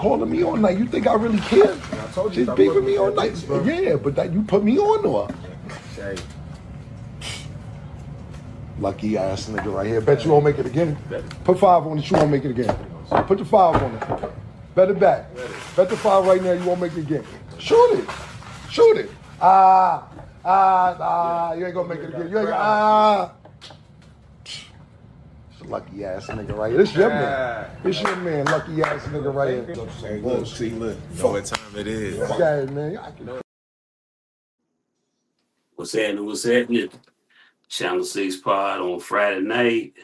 calling me all night. You think I really care? I told you She's beefing me all night. Yeah, but that you put me on to her. Hey. Lucky ass nigga right here. Bet you won't make it again. Put 5 on it. You won't make it again. Put the 5 on it. Bet it back. Bet the 5 right now. You won't make it again. Shoot it. Shoot it. You ain't gonna make it again. You ain't lucky ass nigga right here. This your man. This your man, lucky ass nigga right here. Hey, look, see, look. You know what time it is. Okay, man. What's happening? Channel 6 pod on Friday night.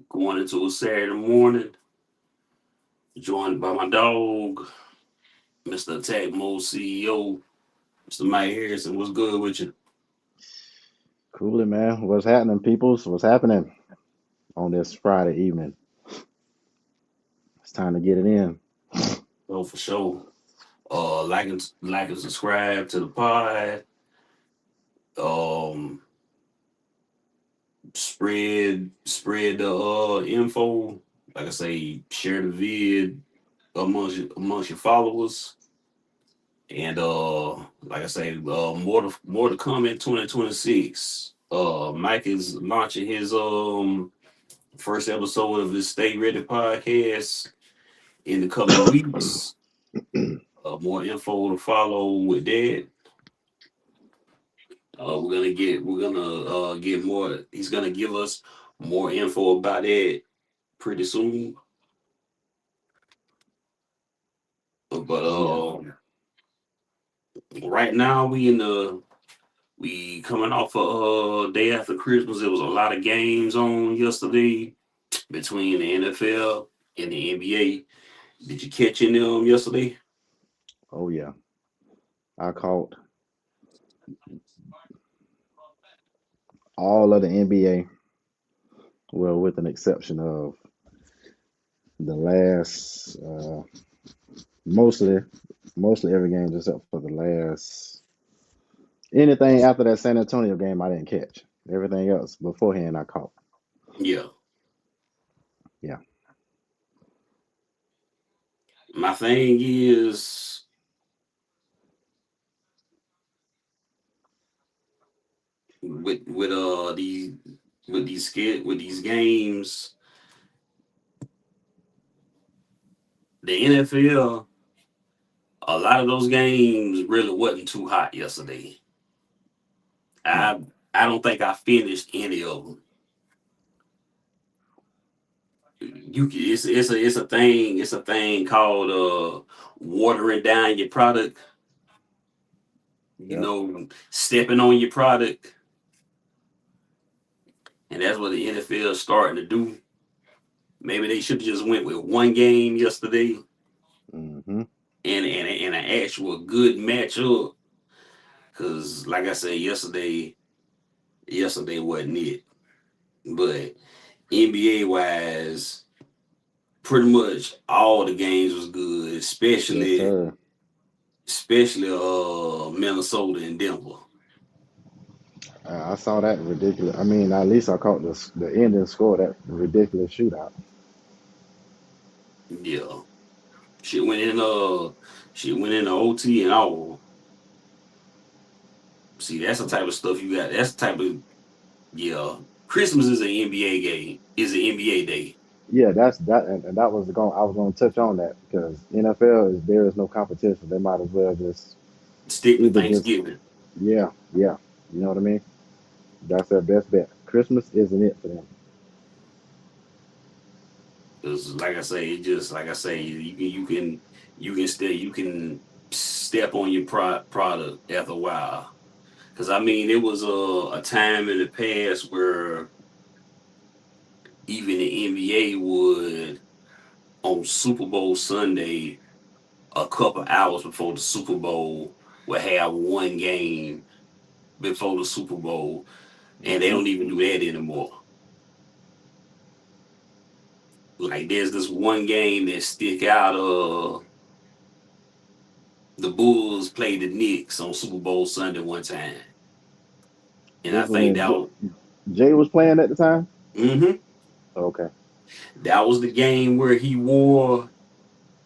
Going into a Saturday morning. Joined by my dog, Mr. Attack Mode CEO, Mr. Mike Harrison. What's good with you? Coolly, man. What's happening, peoples? What's happening on this Friday evening? It's time to get it in. Oh, for sure. Like and subscribe to the pod. Spread the info. Like I say, share the vid amongst your followers. And like I say, more to come in 2026. Mike is launching his first episode of his Stay Ready podcast in the coming weeks. More info to follow with that. We're gonna get more. He's gonna give us more info about that pretty soon. But right now we coming off a day after Christmas. There was a lot of games on yesterday between the NFL and the NBA. Did you catch any of them yesterday? Oh yeah, I caught all of the NBA. Well, with an exception of the last, mostly every game except for the last. Anything after that San Antonio game, I didn't catch. Everything else beforehand, I caught. Yeah. Yeah. My thing is with these games, the NFL, a lot of those games really wasn't too hot yesterday. I don't think I finished any of them. It's a thing called watering down your product. You know, stepping on your product, and that's what the NFL is starting to do. Maybe they should have just went with one game yesterday, Mm-hmm. and an actual good matchup. Cause like I said yesterday wasn't it. But NBA wise, pretty much all the games was good, Yes, sir. especially Minnesota and Denver. I saw that ridiculous. I mean, at least I caught the ending score, that ridiculous shootout. Yeah. She went in OT and all. See, that's the type of stuff you got. That's the type of yeah. Christmas is an NBA game. Is an NBA day. Yeah, that's that, and that was going. I was going to touch on that because NFL is there is no competition. They might as well just Stick with either just Thanksgiving. yeah. You know what I mean? That's their best bet. Christmas isn't it for them. Cause like I say, you can step on your product after a while. Cause I mean, it was a time in the past where even the NBA would on Super Bowl Sunday, a couple hours before the Super Bowl, would have one game before the Super Bowl, and they Hmm. don't even do that anymore. Like there's this one game that stick out. The Bulls played the Knicks on Super Bowl Sunday one time, and I This think when Jay was playing at the time. hmm Okay. that was the game where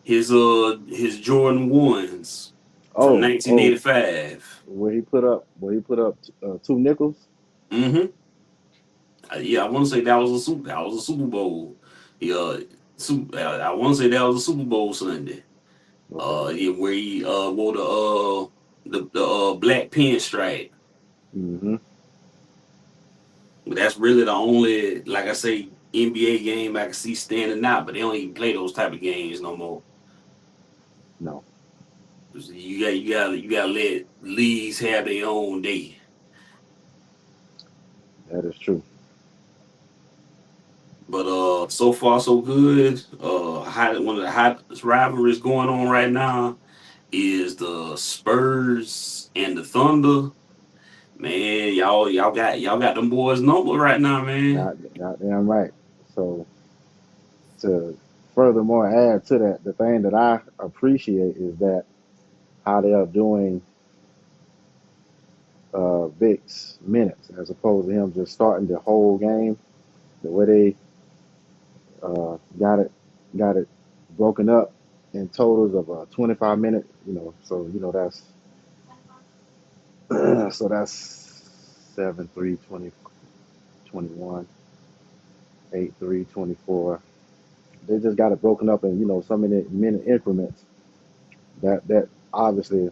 his Jordan ones from Oh, oh, 1985. where he put up two nickels. Mm-hmm. Yeah, I want to say that was a Super Bowl. Yeah, I want to say that was a Super Bowl Sunday. Okay. Yeah, where he wore the black pinstripe. Mm-hmm. But that's really the only, like I say, NBA game I can see standing out. But they don't even play those type of games no more. No, 'Cause you got to let leagues have their own day. that is true. But so far so good. One of the hottest rivalries going on right now is the Spurs and the Thunder. Man, y'all got them boys number right now, man. Goddamn right. So to furthermore add to that, the thing that I appreciate is that how they are doing Vic's minutes as opposed to him just starting the whole game. The way they got it broken up in totals of 25 minutes. So so that's 7 3 20 21 8 3 24. They just got it broken up in so many minute increments. That obviously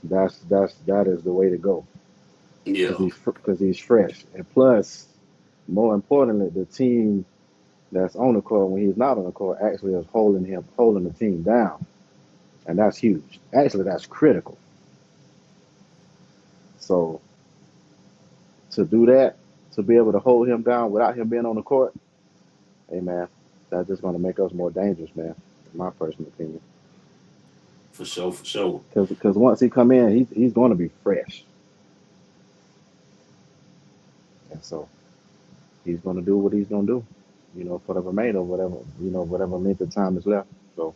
that is the way to go because Yeah, he's fresh, and plus more importantly the team that's on the court when he's not on the court actually is holding the team down, and that's huge. Actually, that's critical. So to do that, to be able to hold him down without him being on the court, hey man, that's just going to make us more dangerous, man. In my personal opinion, for sure, for sure. because once he come in, he's going to be fresh, and so he's going to do what he's going to do, for the remainder of whatever length of time is left. So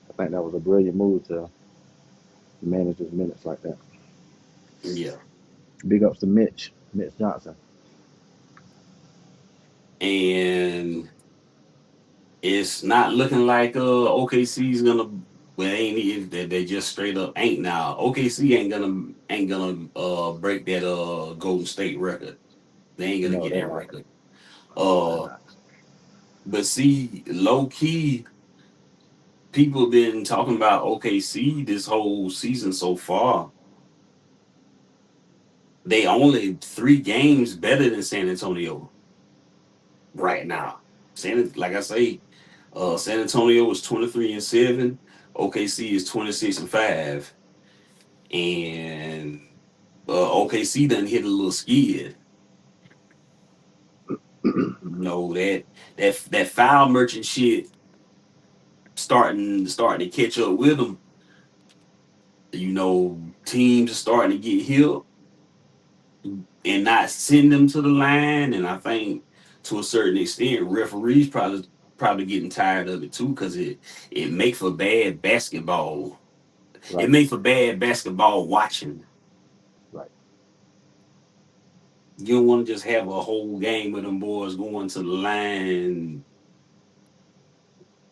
I think that was a brilliant move to manage his minutes like that. Yeah, Big ups to Mitch Johnson. and it's not looking like OKC's gonna. Well, they just straight up ain't now. OKC ain't gonna break that Golden State record. They ain't gonna No, get they're that not. record. They're Uh, not. but see, low key, people been talking about OKC this whole season so far. They only 3 games better than San Antonio right now. Like I say, San Antonio was 23-7. OKC is 26-5, and OKC done hit a little skid. That foul merchant shit starting to catch up with them. Teams are starting to get hit and not send them to the line. And I think to a certain extent, referees probably getting tired of it too, because it makes for bad basketball. It Right, makes for bad basketball watching. right. You don't want to just have a whole game with them boys going to the line.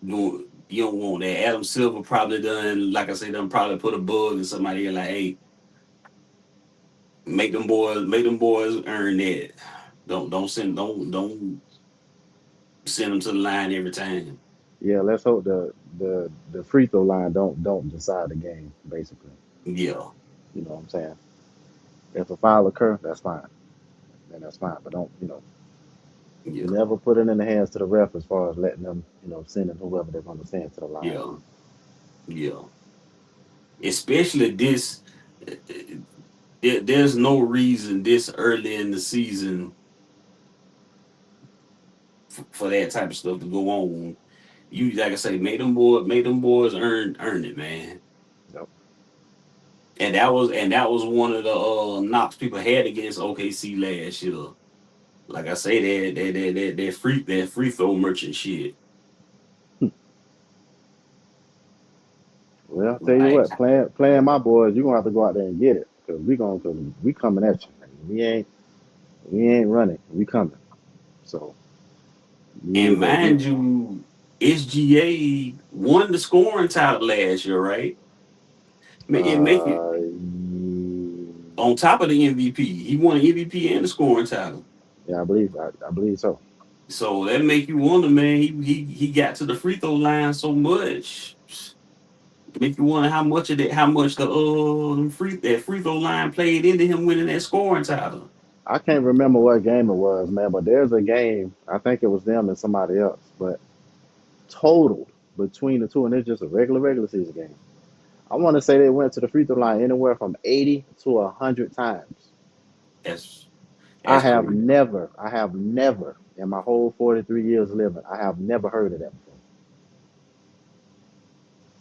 You don't want that. Adam Silver probably done, like I said, done probably put a bug in somebody like, hey, make them boys earn that. Don't send them to the line every time. Yeah, let's hope the free throw line don't decide the game. Basically, Yeah, you know what I'm saying. If a foul occur, that's fine. Then that's fine. But don't yeah, never put it in the hands to the ref as far as letting them sending whoever they're going to send to the line. yeah, yeah. Especially this, there's no reason this early in the season for that type of stuff to go on. You like I say, make them boys earn it, man. Yep. And that was one of the knocks people had against OKC last year. Like I say, that free throw merchant shit. Well, I'll tell you Like, what, playing my boys, you're gonna have to go out there and get it because we coming at you. We ain't running. We coming. So you and either mind you, SGA won the scoring title last year, right? It make it on top of the MVP. He won the MVP and the scoring title. yeah, I believe so. So that make you wonder, man. He got to the free throw line so much. Make you wonder how much of that, how much the free throw line played into him winning that scoring title. I can't remember what game it was, man, but there's a game. I think it was them and somebody else, but totaled between the two, and it's just a regular season game. I want to say they went to the free throw line anywhere from 80 to 100 times. That's I that's have crazy. never, I have never in my whole 43 years living, I have never heard of that before.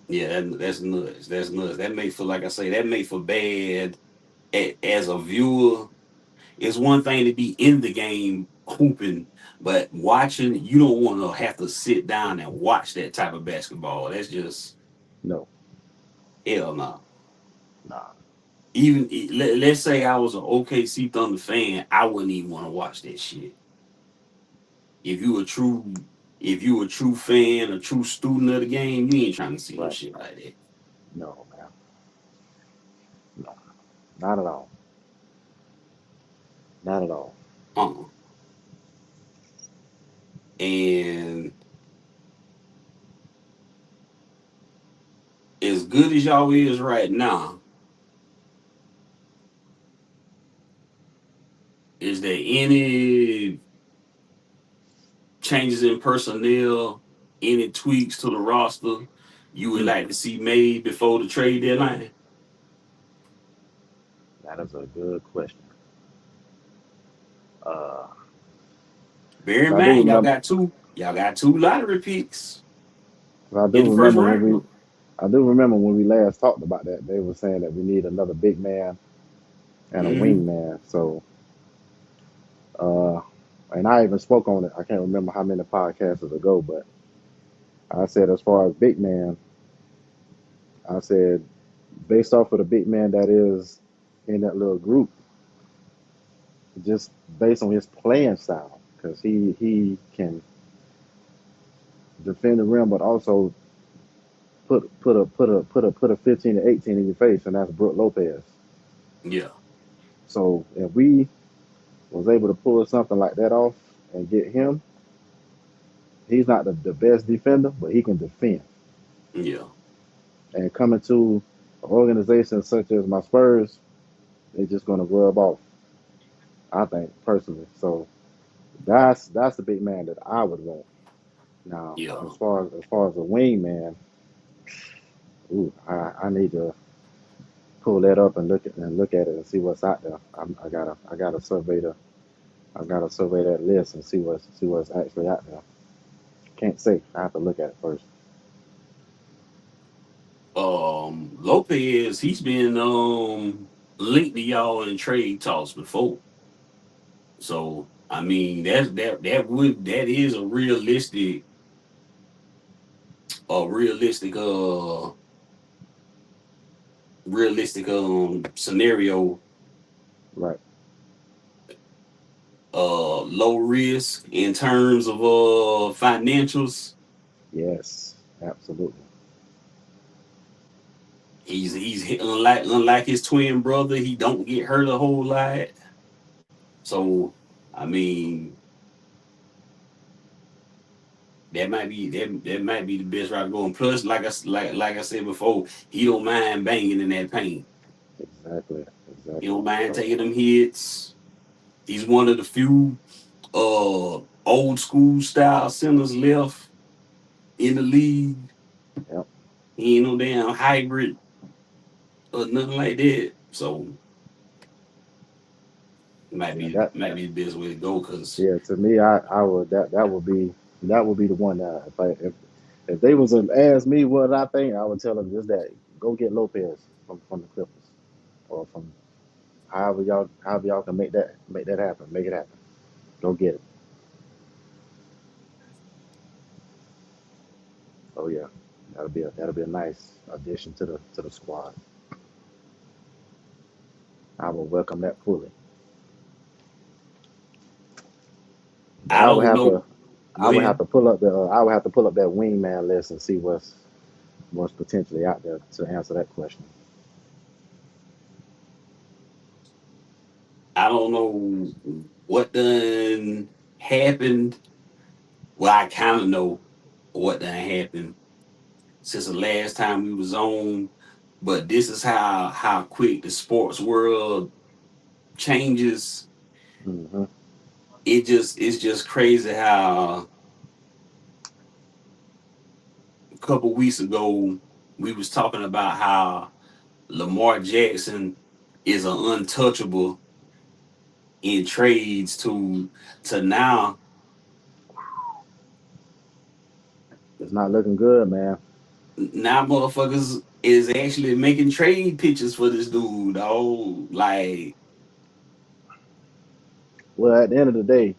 Yeah, that's nuts. That's nuts. That make for, like I say, that make for bad as a viewer. It's one thing to be in the game hooping, but watching, you don't want to have to sit down and watch that type of basketball. That's just No, hell no. nah, Even let's say I was an OKC Thunder fan, I wouldn't even want to watch that shit. If you a true, if you a true fan, a true student of the game, you ain't trying to see no right? shit like that. No, man, no, not at all, not at all. Uh-uh. And as good as y'all is right now, is there any changes in personnel, any tweaks to the roster you would Hmm, like to see made before the trade deadline? that is a good question. Uh, Bear 'Cause in I do mind, remember, y'all got two lottery picks 'cause I in do the first remember when round. I do remember when we last talked about that. They were saying that we need another big man and a Mm-hmm. wing man. So, uh, and I even spoke on it. I can't remember how many podcasts ago, but I said as far as big man, I said based off of the big man that is in that little group, just based on his playing style, because he can defend the rim, but also put a 15 to 18 in your face, and that's Brook Lopez. Yeah, So if we was able to pull something like that off and get him, he's not the best defender, but he can defend. yeah, And coming to an organization such as my Spurs, they're just going to rub off. I think personally. So that's the big man that I would want. Now, yeah. as far as a wing man, ooh, I need to pull that up and look at it and see what's out there. I gotta survey that list and see what's actually out there. Can't say. I have to look at it first. Lopez, he's been linked to y'all in trade talks before. So I mean, that is a realistic scenario. Right. Low risk in terms of financials. Yes. Absolutely. He's unlike his twin brother, he don't get hurt a whole lot. So I mean, that might be the best route to go. And plus, like I said before, he don't mind banging in that paint. Exactly. He Exactly. don't mind So taking them hits. He's one of the few old school style centers left in the league. yep. He ain't no damn hybrid or nothing like that. So Yeah. That. might be the best way to go because Yeah. To me, I would that would be the one that if they was to ask me what I think, I would tell them just that. Go get Lopez from the Clippers or from however y'all can make that happen. Make it happen. Go get it. Oh yeah. That'll be a nice addition to the squad. I will welcome that fully. But I I would don't have to know. Go I would have ahead. to pull up that wingman list and see what's potentially out there to answer that question. I don't know what done happened. Well, I kind of know what done happened since the last time we was on, but this is how quick the sports world changes. Hmm. It's just crazy how a couple weeks ago we was talking about how Lamar Jackson is an untouchable in trades to now. It's not looking good, man. Now motherfuckers is actually making trade pitches for this dude. Oh, like Well, at the end of the day,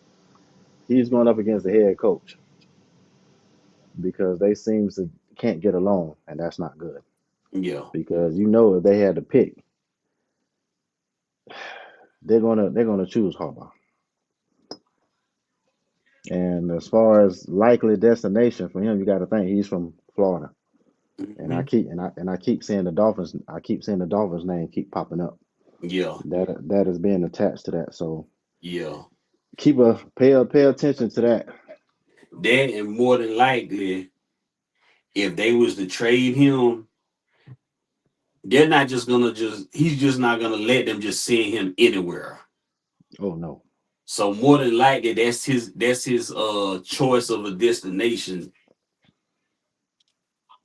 he's going up against the head coach because they seems to can't get along, and that's not good. yeah, Because if they had to pick, they're gonna choose Harbaugh. And as far as likely destination for him, you got to think he's from Florida. And I hmm, keep and I keep seeing the Dolphins. I keep seeing the Dolphins name keep popping up. yeah, That is being attached to that. So yeah. pay attention to that. That and more than likely, if they was to trade him, they're not just gonna just. He's just not gonna let them just send him anywhere. Oh no, So more than likely, that's his choice of a destination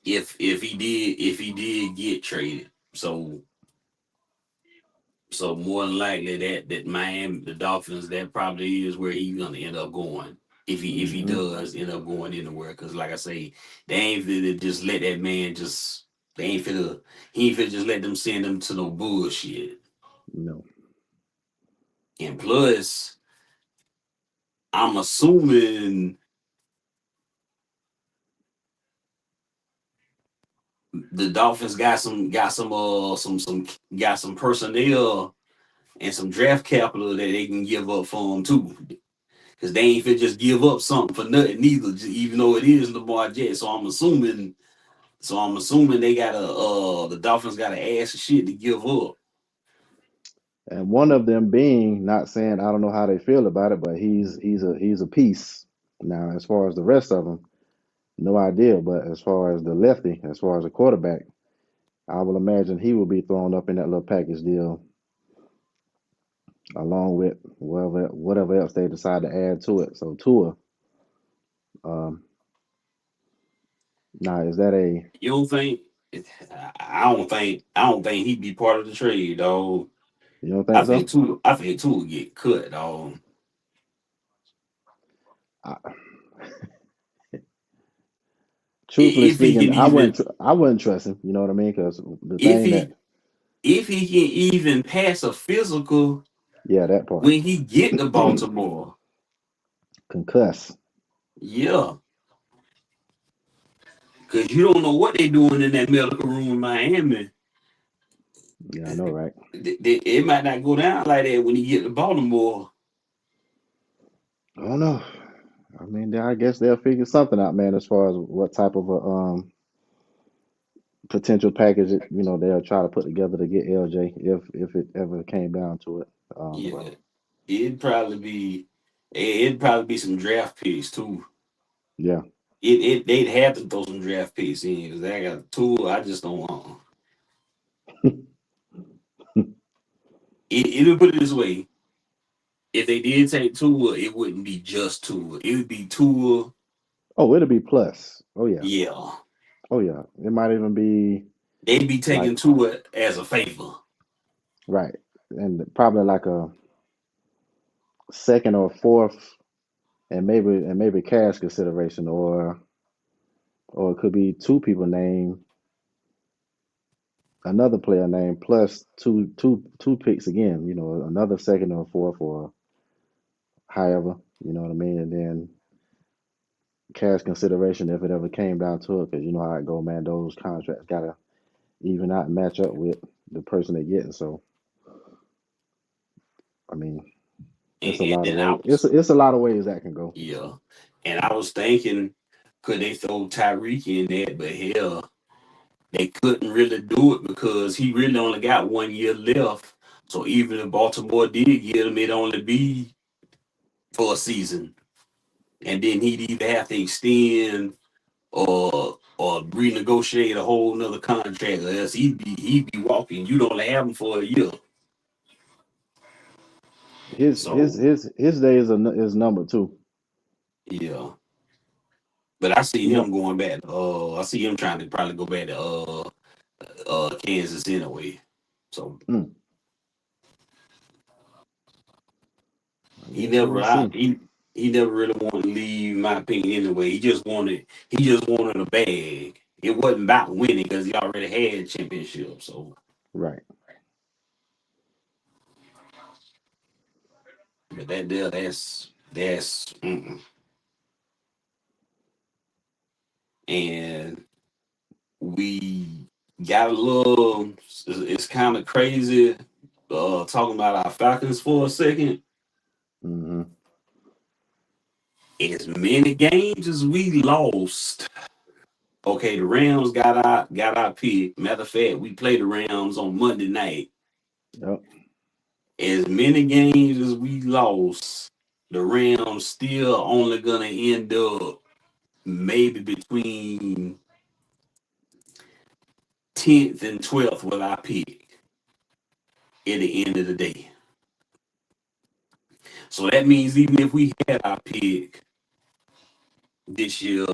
if he did get traded. So more than likely that Miami, the Dolphins, that probably is where he's gonna end up going if he hmm does end up going anywhere. Because like I say, they ain't finna just let that man just. They ain't finna. He ain't finna just let them send him to no bullshit. no. And plus, I'm assuming the Dolphins got some personnel and some draft capital that they can give up for him too. Because they ain't fit just give up something for nothing either, even though it is Lamar Jackson. So I'm assuming they got the Dolphins got an ass of shit to give up. And one of them being not saying I don't know how they feel about it, but he's a piece. Now, as far as the rest of them, no idea. But as far as the lefty, as far as the quarterback, I will imagine he will be thrown up in that little package deal along with whatever else they decide to add to it. So Tua, um, now is that a You don't think? I don't think he'd be part of the trade, dog. you don't I think so? think two. I think two would get cut, dog. I, truthfully If he speaking, can even, I wouldn't trust him. You know what I mean? Because the if thing that he if he can even pass a physical yeah, that part when he get to Baltimore, concuss. yeah, because you don't know what they doing in that medical room in Miami. Yeah, I know, right? It might not go down like that when he get to Baltimore. I don't know. I mean, I guess they'll figure something out, man. As far as what type of a potential package they'll try to put together to get LJ if it ever came down to it. But Yeah, it'd probably be it'd probably be some draft picks too. yeah, They'd have to throw some draft picks in because they got two. I just don't want. It'll put it this way: if they did take Tua, it wouldn't be just Tua. It would be Tua. oh, it'll be plus. Oh yeah, Yeah, oh yeah. It might even be they'd be like taking Tua as a favor. right, and probably like a second or fourth, and maybe cash consideration, or it could be two people named another player named plus two picks again. Another second or fourth or however. You know what I mean, and then cash consideration if it ever came down to it, because you know how it go, man. Those contracts gotta even out and match up with the person they're getting. So I mean, it's a And lot of then I ways. was It's a lot of ways that can go. yeah. And I was thinking, could they throw Tyreek in there? But hell, they couldn't really do it because he really only got 1 year left. So even if Baltimore did get him, it'd only be for a season. And then he'd either have to extend or renegotiate a whole nother contract, or else he'd be walking. You'd only have him for a year. His his So his his day is number two. yeah. But I see You him know, going back. I see him trying to probably go back to Kansas anyway. So mm, I he guess never we'll I, see. he never really wanted to leave, in my opinion anyway. He just wanted a bag. It wasn't about winning because he already had championships. So Right. but that there that's and we got a little it's kind of crazy talking about our Falcons for a second. Hmm. As many games as we lost. Okay, the Rams got our pick. Matter of fact, we played the Rams on Monday night. Yep. As many games as we lost, the Rams still only gonna end up maybe between 10th and 12th with our pick at the end of the day. So that means even if we had our pick this year,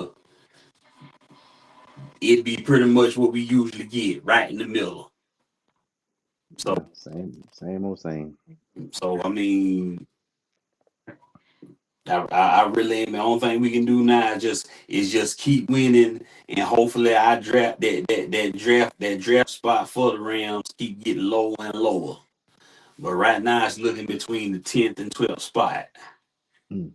it'd be pretty much what we usually get, right in the middle. So Yeah. Same old same. so I mean, I really the only thing we can do now is just keep winning, and hopefully I draft that draft spot for the Rams keep getting lower and lower. But right now it's looking between the 10th and 12th spot, Mm,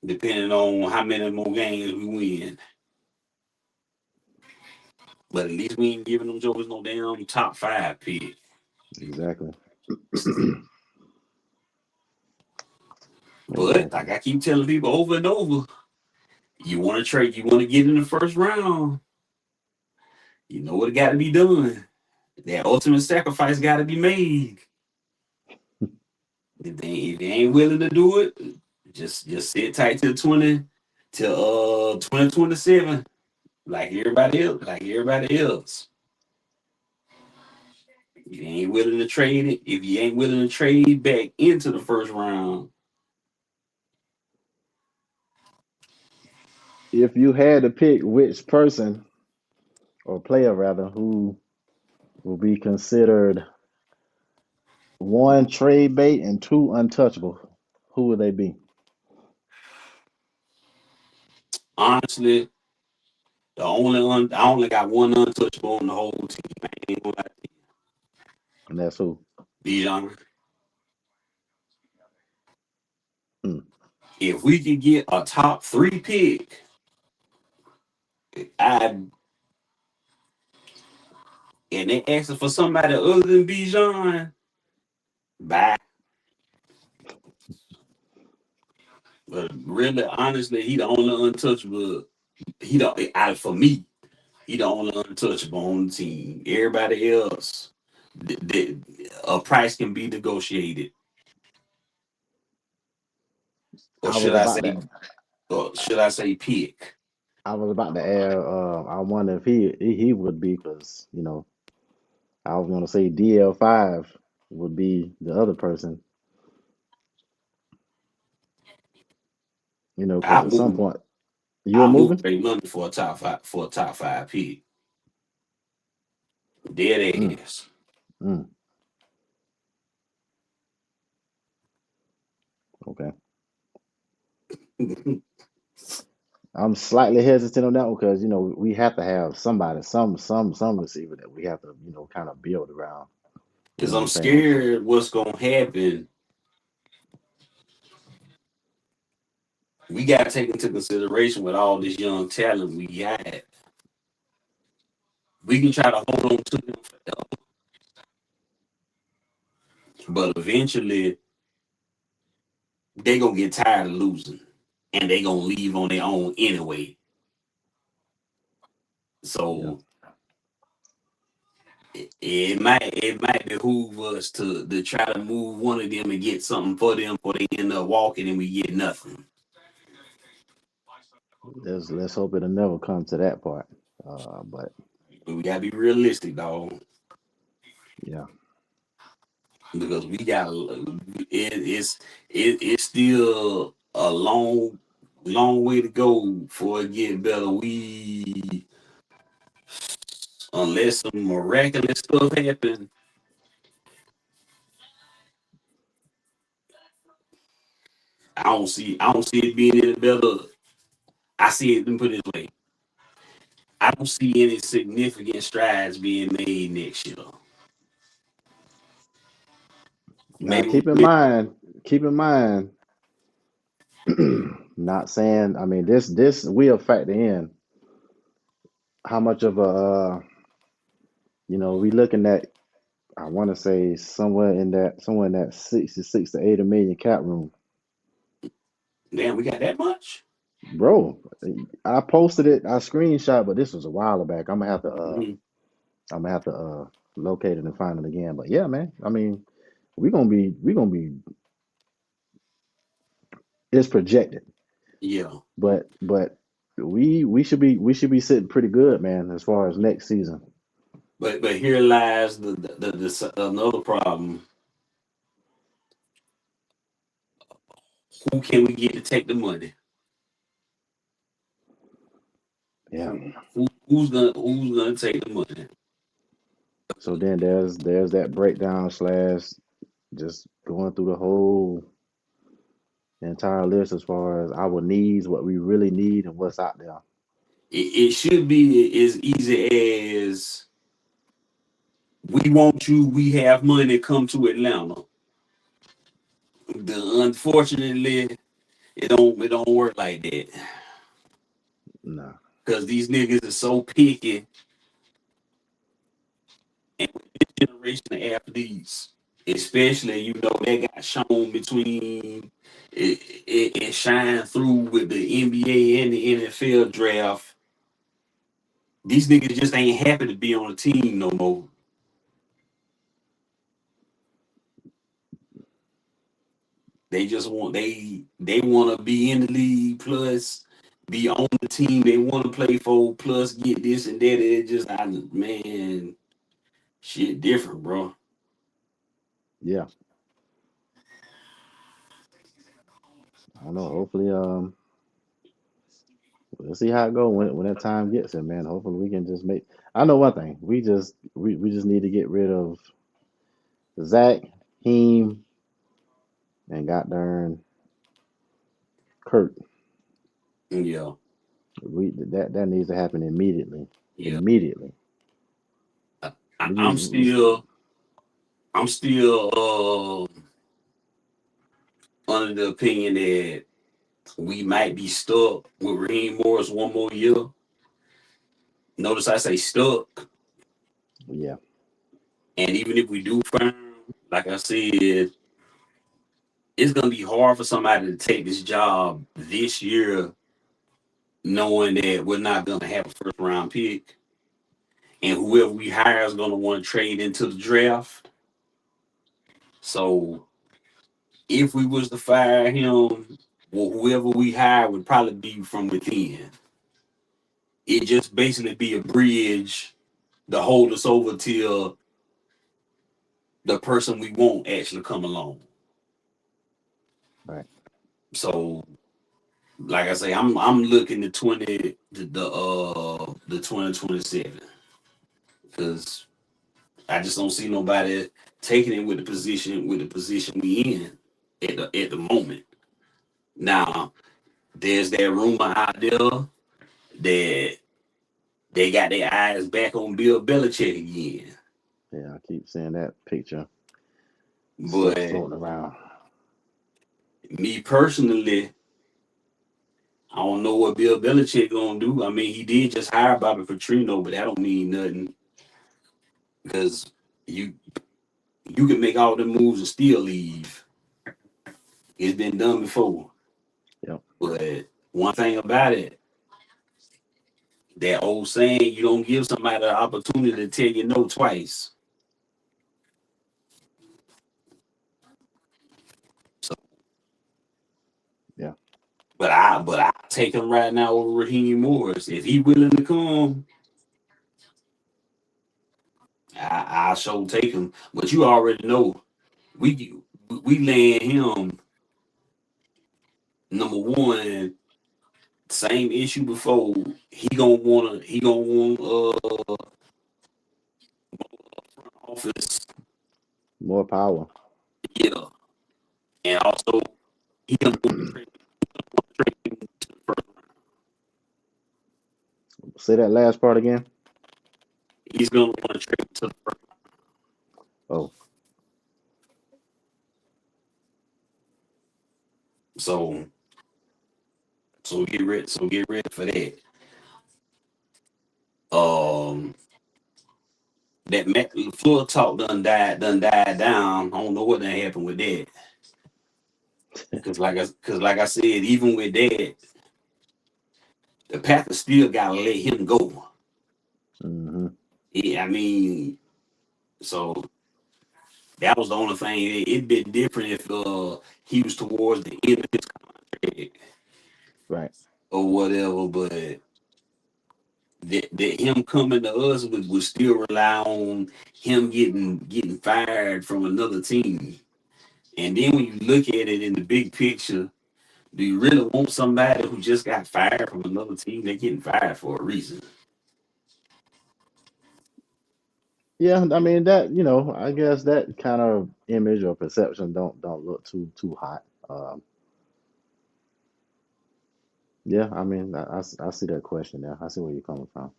depending on how many more games we win. But at least we ain't giving them jokers no damn top five pick. exactly. But Exactly. like I keep telling people over and over, you want to get in the first round. You know what got to be done. That ultimate sacrifice got to be made. If they ain't willing to do it, just sit tight till 2027, like everybody else. Like everybody else. If you ain't willing to trade it, if you ain't willing to trade back into the first round, If you had to pick which person or player rather who will be considered one trade bait and two untouchable, who would they be? honestly, I only got one untouchable on the whole team. I ain't gonna lie to And that's who. you, Bijan. Mm, If we could get a top three pick, I and they asking for somebody other than Bijan, bye. But really, honestly, he the only untouchable. He don't for me. He the only untouchable on the team. Everybody else, a price can be negotiated, or I was about to should I say pick? I was about to add. I wonder if he would be because I was gonna say DL5 would be the other person. Because I at some move. point you're I move moving. Trey London for a top five pick. Dead Mm, ass. mm, okay. I'm slightly hesitant on that one because we have to have somebody, some receiver that we have to kind of build around. You Because know what I'm I'm saying? scared what's gonna happen. We got to take into consideration with all this young talent we got. We can try to hold on to them forever, but eventually they gonna get tired of losing, and they gonna leave on their own anyway. Yeah. So it might behoove us to try to move one of them and get something for them before they end up walking and we get nothing. Let's hope it'll never come to that part. But But we gotta be realistic, dog, yeah, because we got it's still a long way to go before it get better. We unless some miraculous stuff happen, I don't see it being any better. I see it. Let me put it this way: I don't see any significant strides being made next year. now Maybe keep in mind, not saying. I mean, this will factor in how much of a we looking at. I want to say somewhere in that 66 to 80 million cap room, damn, we got that much. bro. I posted it. I screenshot, but this was a while back. Mhm. I'm gonna have to locate it and find it again. But yeah, man. I mean, we gonna be it's projected, Yeah, but we should be sitting pretty good, man, as far as next season. but here lies the another problem. Who can we get to take the money? Yeah. Who's gonna take the money? So then there's that breakdown slash just going through the whole entire list as far as our needs, what we really need, and what's out there. It should be as easy as we want you. We have money. Come to Atlanta. Unfortunately, it don't work like that Nah. because these niggas are so picky, and with this generation of athletes, especially they got shown between it shine through with the NBA and the NFL draft. These niggas just ain't happy to be on a team no more. They just want to be in the league plus be on the team they want to play for plus get this and that. Man, shit different, bro. Yeah. I don't know. Hopefully, we'll see how it go when that time gets it, man. Hopefully, we can just make. I know one thing. We just need to get rid of Zach, Heem, and got darn Kurt. Yeah, That needs to happen immediately. yeah. Immediately. I, We I'm just still under the opinion that we might be stuck with Raheem Morris one more year. Notice I say stuck, yeah. and even if we do firm, like I said, it's gonna be hard for somebody to take this job this year knowing that we're not going to have a first round pick and whoever we hire is going to want to trade into the draft. So if we was to fire him, well, whoever we hire would probably be from within. It just basically be a bridge to hold us over till the person we want actually come along. Right. So like I say, I'm looking to 2027 because I just don't see nobody taking it with the position we in at the moment. Now, there's that rumor out there that they got their eyes back on Bill Belichick again. Yeah. I keep seeing that picture But floating around. me personally, I don't know what Bill Belichick gonna do. I mean, he did just hire Bobby Petrino, but that don't mean nothing because you you can make all the moves and still leave. It's been done before. Yep. But one thing about it, that old saying, you don't give somebody the opportunity to tell you no twice. So, Yeah. but I take him right now over Raheem Morris. If he willing to come, I sure take him. But you already know we land him number one. Same issue before. He gonna want office, More power. yeah, and also he gonna want to trade him to the first round. Say that last part again. He's gonna want to trade him to the first Oh, round. So get ready for that. Um, that Matt floor talk done died down. I don't know what done happened with that. Cause like I said, even with that, the Packers still gotta let him go. hmm Yeah, I mean, so that was the only thing. It'd been different if he was towards the end of his contract right. or whatever, but that him coming to us would still rely on him getting fired from another team. And then when you look at it in the big picture, do you really want somebody who just got fired from another team? They're getting fired for a reason. Yeah, I mean that, I guess that kind of image or perception don't look too hot. Yeah, I mean I see that question there. I see where you're coming from.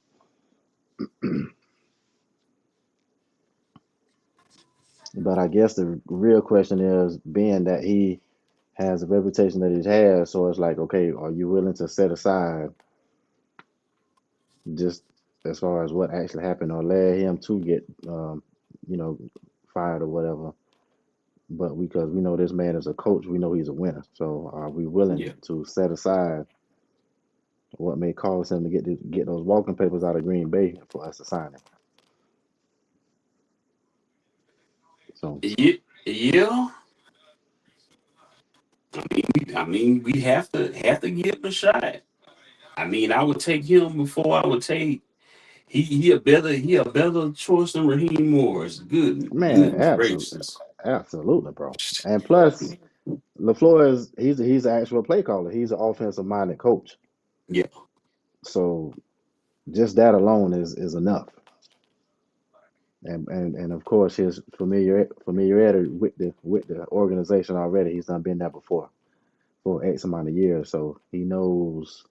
But I guess the real question is, being that he has a reputation that he has, so it's like, okay, are you willing to set aside just as far as what actually happened, or let him to get, you know, fired or whatever? But because we know this man is a coach, we know he's a winner. So are we willing Yeah. to set aside what may cause him to get those walking papers out of Green Bay for us to sign him? So Yeah. Yeah. I mean, we have to give him a shot. I mean, I would take him before I would take he a better choice than Raheem Morris. man, Goodness gracious. absolutely, bro. And plus, LaFleur he's an actual play caller. He's an offensive minded coach. Yeah. So just that alone is enough. And of course his familiarity with the organization already. He's done been there before for X amount of years, so he knows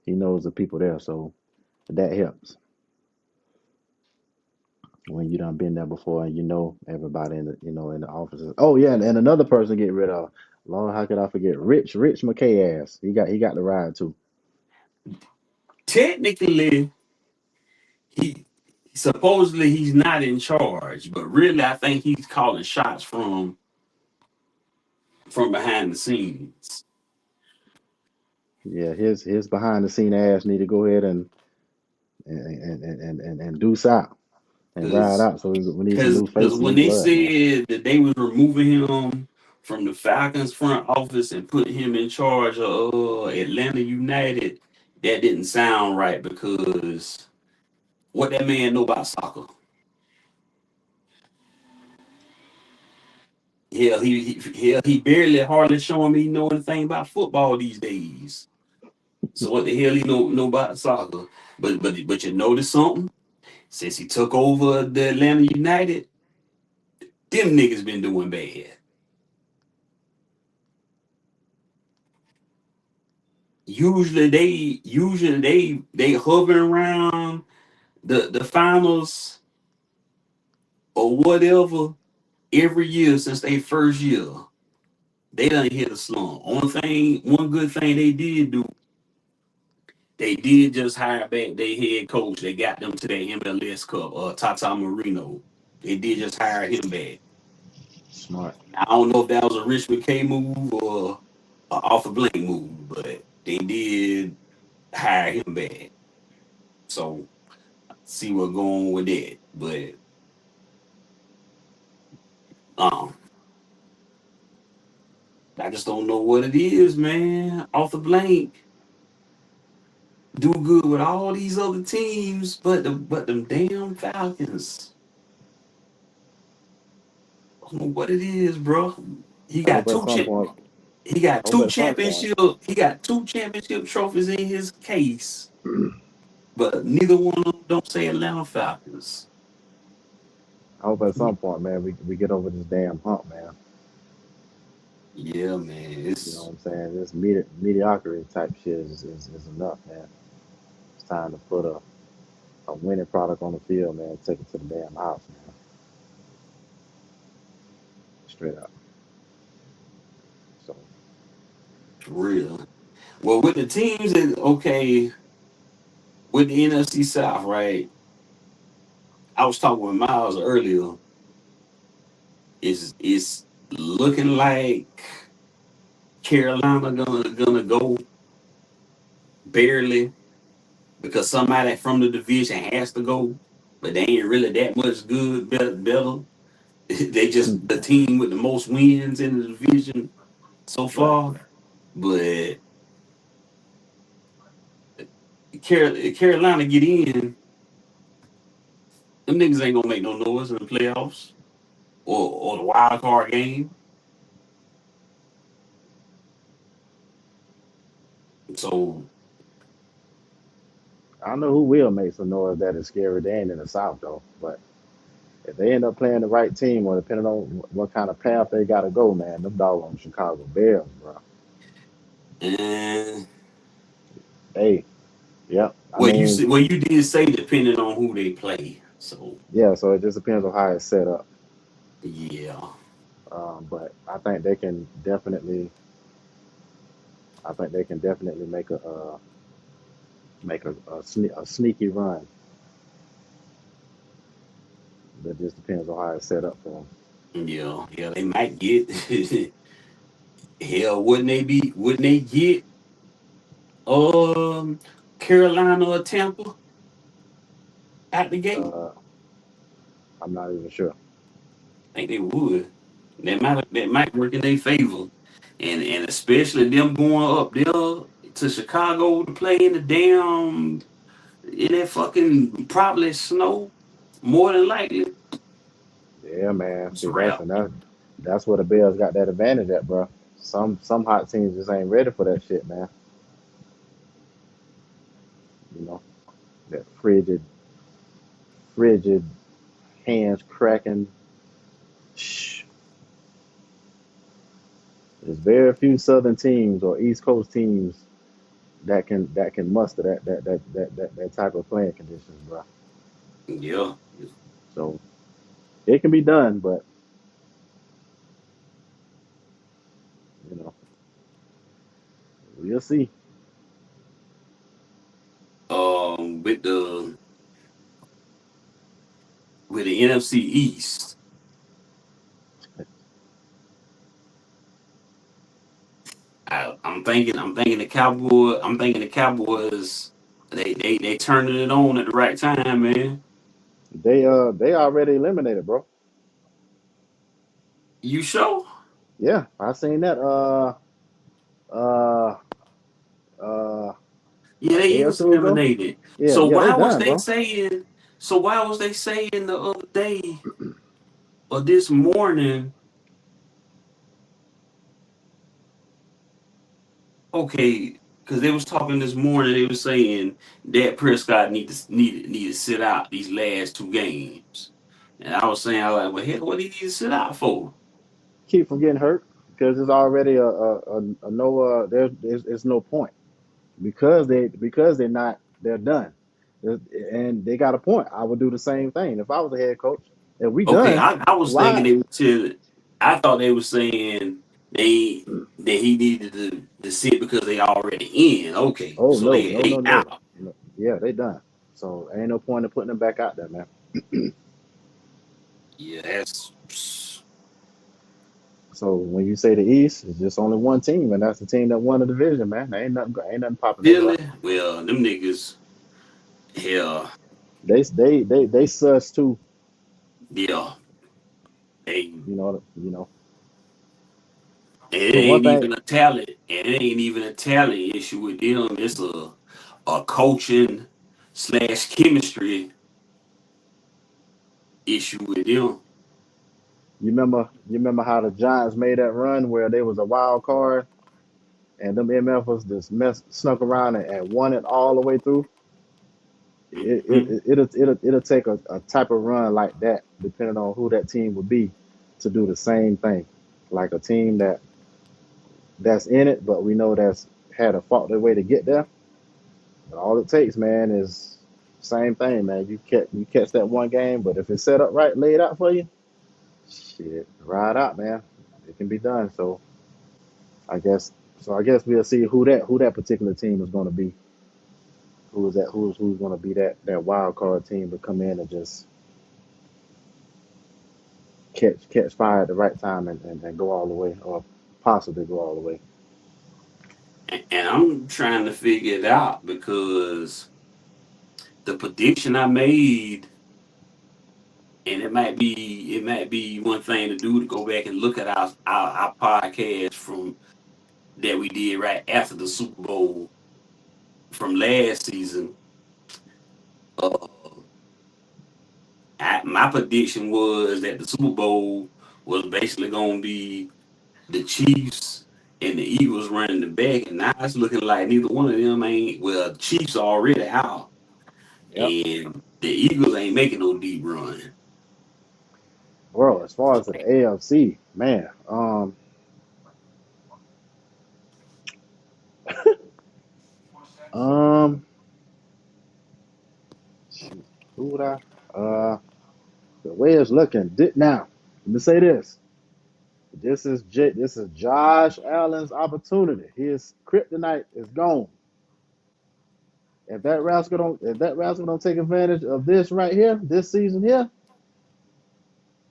the people there. So that helps when you done been there before and you know everybody in the offices. Oh yeah, and another person to get rid of. Lord, how could I forget Rich McKay ass? He got the ride too. Technically, he supposedly he's not in charge, but really I think he's calling shots from behind the scenes. Yeah, his behind the scene ass need to go ahead and deuce out and ride Cause out. So we need some cause new cause faces, when new they blood, man. said that they was removing him from the Falcons front office and putting him in charge of Atlanta United, that didn't sound right because what that man know about soccer. Hell, he barely hardly showing me know anything about football these days. So what the hell he know about soccer? But you notice something? Since he took over the Atlanta United, them niggas been doing bad. Usually they hover around the finals or whatever every year since they first year. They done hit a slump. One good thing they did do, they did just hire back their head coach. They got them to their MLS Cup, Tata Marino. They did just hire him back. Smart. I don't know if that was a Rich McKay move or a Arthur Blank move, but they did hire him back. So see what's going on with that. But um, I just don't know what it is, man. Arthur Blank do good with all these other teams, but them damn Falcons. I don't know what it is, bro. He I got hope at two some cha- point. he got Hope two at some point. championship he got two championship trophies in his case, but neither one of them don't say Atlanta Falcons. I hope at some point, man, we get over this damn hump, man. Yeah, man. You know what It's I'm saying? This mediocrity type shit is enough, man. It's time to put a winning product on the field, man. Take it to the damn house, man. Straight up. So real. Well, with the teams that okay, with the NFC South, right? I was talking with Miles earlier. Is looking like Carolina gonna go barely because somebody from the division has to go, but they ain't really that much good. Better. They just the team with the most wins in the division so right. far. But Carolina get in, them niggas ain't gonna make no noise in the playoffs or the wild card game. So I don't know who will make some noise that is scary. They ain't in the South though. But if they end up playing the right team, or depending on what kind of path they got to go, man, them doggone Chicago Bears, bro. and Hey, yep. I well, mean, you did say depending on who they play. So yeah. So it just depends on how it's set up. yeah, But I think they can definitely. I think they can definitely make a sneaky run. That just depends on how it's set up for them. yeah, they might get hell. Wouldn't they get um Carolina or Tampa out the gate? Uh, I'm not even sure. I think they would. That might work in their favor, and especially them going up there to Chicago to play in the damn in that fucking probably snow. More than likely, Yeah, man. it's a See, wrap. that's where the Bears got that advantage at, bro. Some hot teams just ain't ready for that shit, man. You know that frigid, hands cracking. Shh. There's very few Southern teams or East Coast teams that can muster that type of playing conditions, bro. Yeah. So it can be done, but you know we'll see. With the NFC East, I'm thinking the Cowboys. They turning it on at the right time, man. They already eliminated, bro. You sure? Yeah, I seen that uh uh Yeah, a they day or is two ago. eliminated. Yeah, So yeah, they why was done, they bro. saying? So why was they saying the other day or this morning? Okay, because they was talking this morning. They was saying that Prescott need to sit out these last two games, and I was saying, I was like, well, hell, what do he need to sit out for? Keep from getting hurt because there's already a no there's no point because they're done. And they got a point. I would do the same thing if I was a head coach. If we Okay, done, I was thinking why? they were to. I thought they were saying they that he needed to sit because they already in. Okay, Oh so no, they no, no, they no, out. no. Yeah, they done. So ain't no point in putting them back out there, man. Yeah, that's So when you say the East, it's just only one team, and that's the team that won the division, man. There ain't nothing popping over Philly, there. well, them niggas, hell, They sus too. yeah, they, You know. it Cause one ain't thing, even a talent. It ain't even a talent issue with them. It's a coaching slash chemistry issue with them. you remember how the Giants made that run where they was a wild card, and them MFers just snuck around and won it all the way through. Mhm. It'll take a type of run like that, depending on who that team would be, to do the same thing. Like a team that's in it, but we know that's had a fought their way to get there. But all it takes, man, is same thing, man. You catch that one game, but if it's set up right, laid out for you, shit, ride out, man. It can be done. I guess I guess we'll see who that particular team is going to be. Who is that? Who's going to be that wild card team to come in and just catch fire at the right time and go all the way, or possibly go all the way. And I'm trying to figure it out because the prediction I made, and it might be one thing to do to go back and look at our podcast from that we did right after the Super Bowl from last season. Uh, my prediction was that the Super Bowl was basically going to be the Chiefs and the Eagles running the back, and now it's looking like neither one of them ain't. Well, Chiefs are already out, Yep. and the Eagles ain't making no deep run. Well, as far as the AFC, man, um, shoot, who would I? Uh, the way it's looking now. Let me say this. This is Josh Allen's opportunity. His kryptonite is gone. If that rascal don't take advantage of this right here, this season here,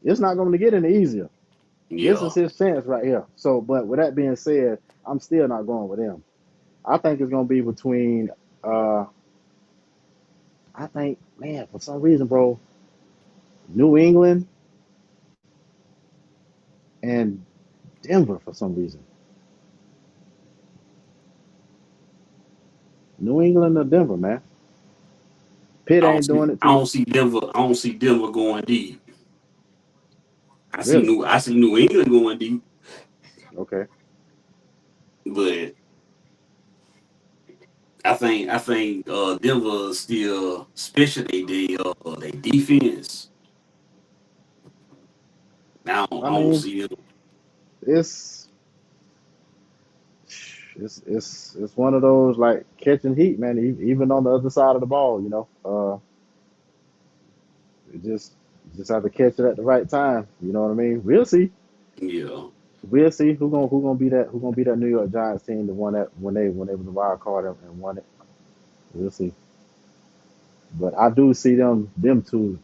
it's not going to get any easier. This Yeah, is his chance right here. So, but with that being said, I'm still not going with him. I think it's going to be between. Uh, I think, man, for some reason, bro, New England and Denver for some reason. New England or Denver, man. Pitt I don't ain't see. doing it I too. don't see Denver. I don't see Denver going deep. I see Really? New. I see New England going deep, Okay. but I think Denver still, especially they defense. I I don't mean, see them. it's it's one of those like catching heat, man. Even on the other side of the ball, you just have to catch it at the right time. You know what I mean? We'll see. Yeah, We'll see who gonna be that New York Giants team that won that when they was a wild card and won it. We'll see. But I do see them two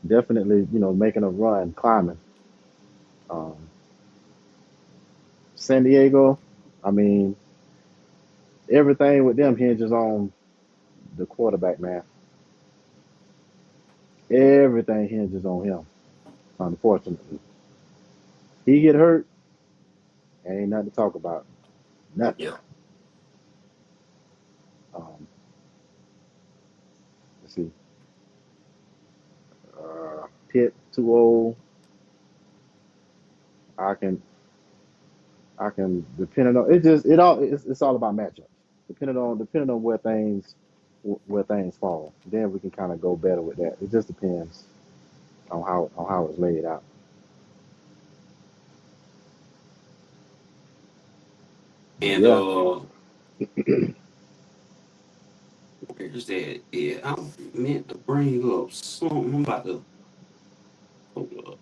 definitely making a run climbing. Um, San Diego, I mean everything with them hinges on the quarterback, man. Everything hinges on him. Unfortunately, he get hurt, ain't nothing to talk about. Nothing. yeah. Um, let's see. Pitt 2-0. I can depending on it just it all it's all about matchups. Depending on where things fall, then we can kind of go better with that. It just depends on how it's laid out. But And yeah, where's that? Yeah, I meant to bring up something. I'm about to hold up.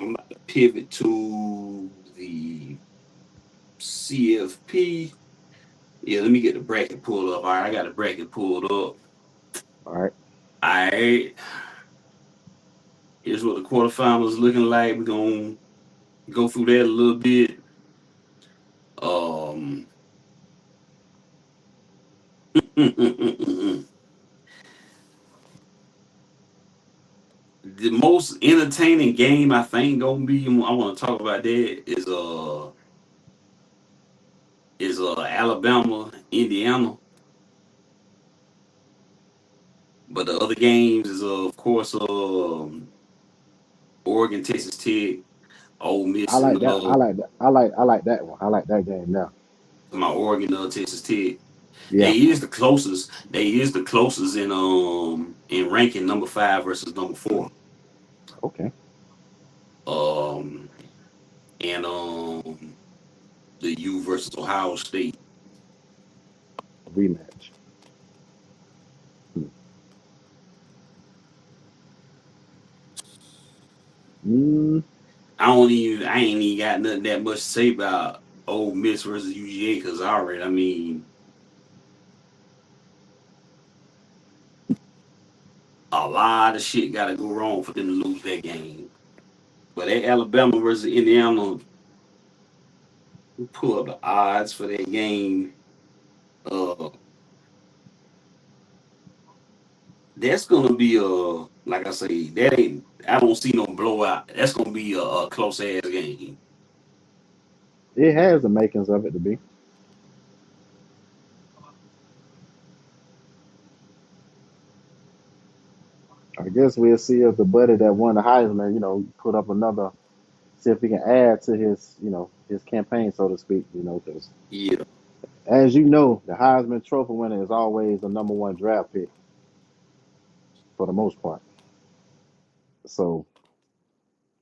I'm about to pivot to the CFP. Yeah, let me get the bracket pulled up. All right, I got the bracket pulled up. all right. All right. Here's what the quarterfinals looking like. We're gonna go through that a little bit. Um, the most entertaining game I think gonna be. I want to talk about that is Alabama Indiana, but the other games is of course Oregon Texas Tech, Ole I Miss, and like that. I like that. I like that one. I like that game now. my Oregon Texas Tech. Yeah. They is the closest. They is the closest in ranking number 5 versus number 4. Okay. Um and the U versus Ohio State. Rematch. Hmm. Mm, I ain't even got nothing that much to say about Ole Miss versus UGA because I mean, a lot of shit got to go wrong for them to lose that game. But that Alabama versus Indiana, we pull up the odds for that game. Uh, that's gonna be like I say, that ain't. I don't see no blowout. That's gonna be a close ass game. it has the makings of it to be. I guess we'll see if the buddy that won the Heisman, put up another. See if he can add to his, his campaign, so to speak. Because Yeah, as you know, the Heisman Trophy winner is always the number one draft pick for the most part. So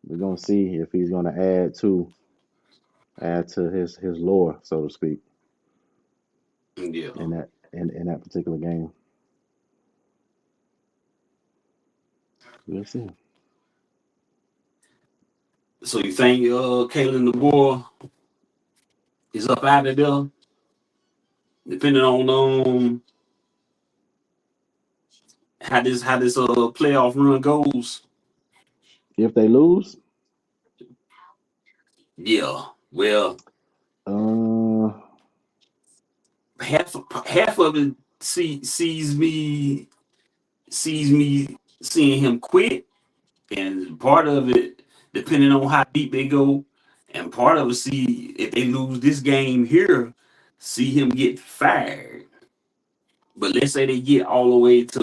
we're gonna see if he's gonna add to his lore, so to speak, yeah. in that particular game. We'll see. So you think Kalen DeBoer is up out of there, depending on how this playoff run goes. If they lose, Yeah, well, uh, half of it sees me seeing him quit, and part of it depending on how deep they go, and part of it see if they lose this game here, see him get fired. But let's say they get all the way to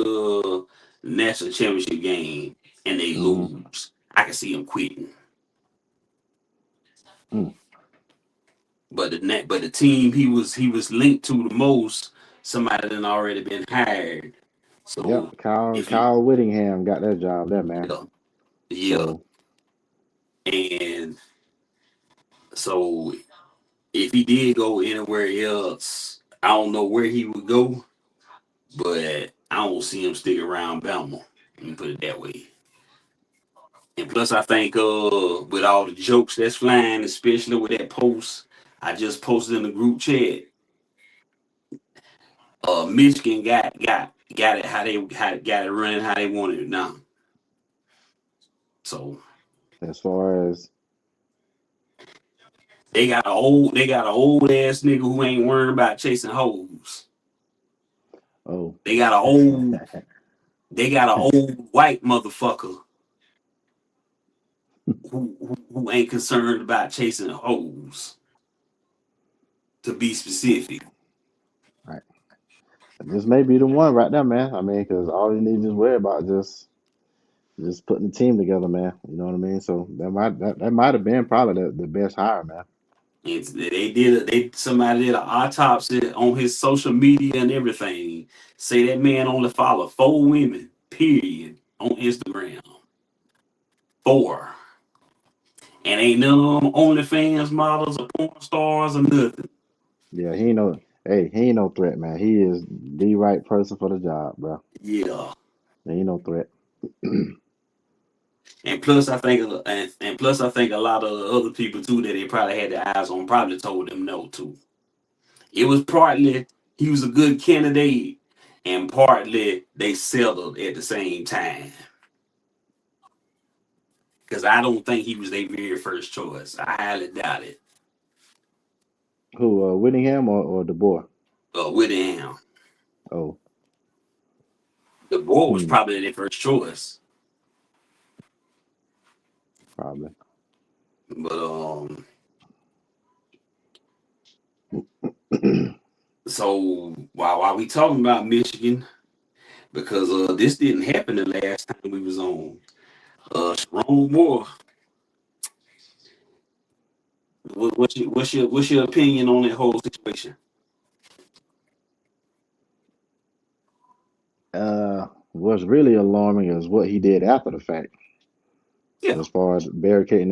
the national championship game and they mhm, lose, I can see him quitting. mm, But the team he was linked to the most, somebody that already been hired. yep. So Kyle if he Kyle Whittingham got that job there, man. yeah, yeah. So And so if he did go anywhere else, I don't know where he would go, but I don't see him stick around Bama. Let me put it that way. And plus, I think with all the jokes that's flying, especially with that post I just posted in the group chat, Michigan got it got it running how they wanted it now. So as far as they got an old ass nigga who ain't worrying about chasing hoes. oh, They got an old they got an old white motherfucker who ain't concerned about chasing hoes, to be specific. right. This may be the one right now, man. I mean, because all you need to worry about just putting the team together, man. You know what I mean? So that might have been probably the best hire, man. Somebody did an autopsy on his social media and everything. Say that man only followed 4 women, period, on Instagram. 4. And ain't none of them OnlyFans models or porn stars or nothing. Yeah, he ain't no threat, man. He is the right person for the job, bro. Yeah. He ain't no threat. And plus I think a lot of the other people too that they probably had their eyes on probably told them no too. It was partly he was a good candidate, and partly they settled at the same time. because I don't think he was their very first choice. I highly doubt it. Who, Whittingham or DeBoer? Whittingham. Oh, DeBoer was hmm, probably their first choice. probably. But so while we talking about Michigan, because this didn't happen the last time we was on. Sharon Moore, what's your opinion on that whole situation? What's really alarming is what he did after the fact, Yeah, as far as barricading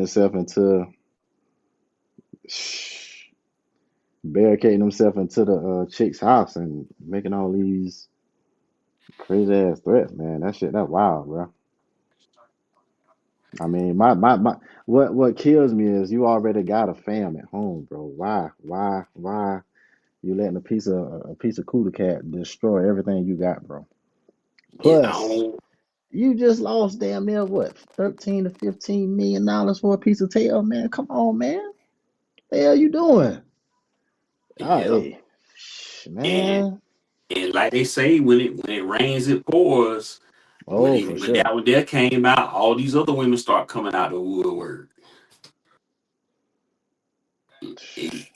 himself into the chick's house and making all these crazy ass threats, man. That's wild, bro. I mean, what kills me is you already got a fam at home, bro. Why you letting a piece of cooler cat destroy everything you got, bro? and I Plus, don't. you just lost damn near what, 13 to 15 million dollars for a piece of tail, man. Come on, man. The hell you doing? Ah, Yeah, hey, and man. and like they say, when it rains, it pours. When Oh, for when that sure. one there came out, all these other women start coming out the woodwork.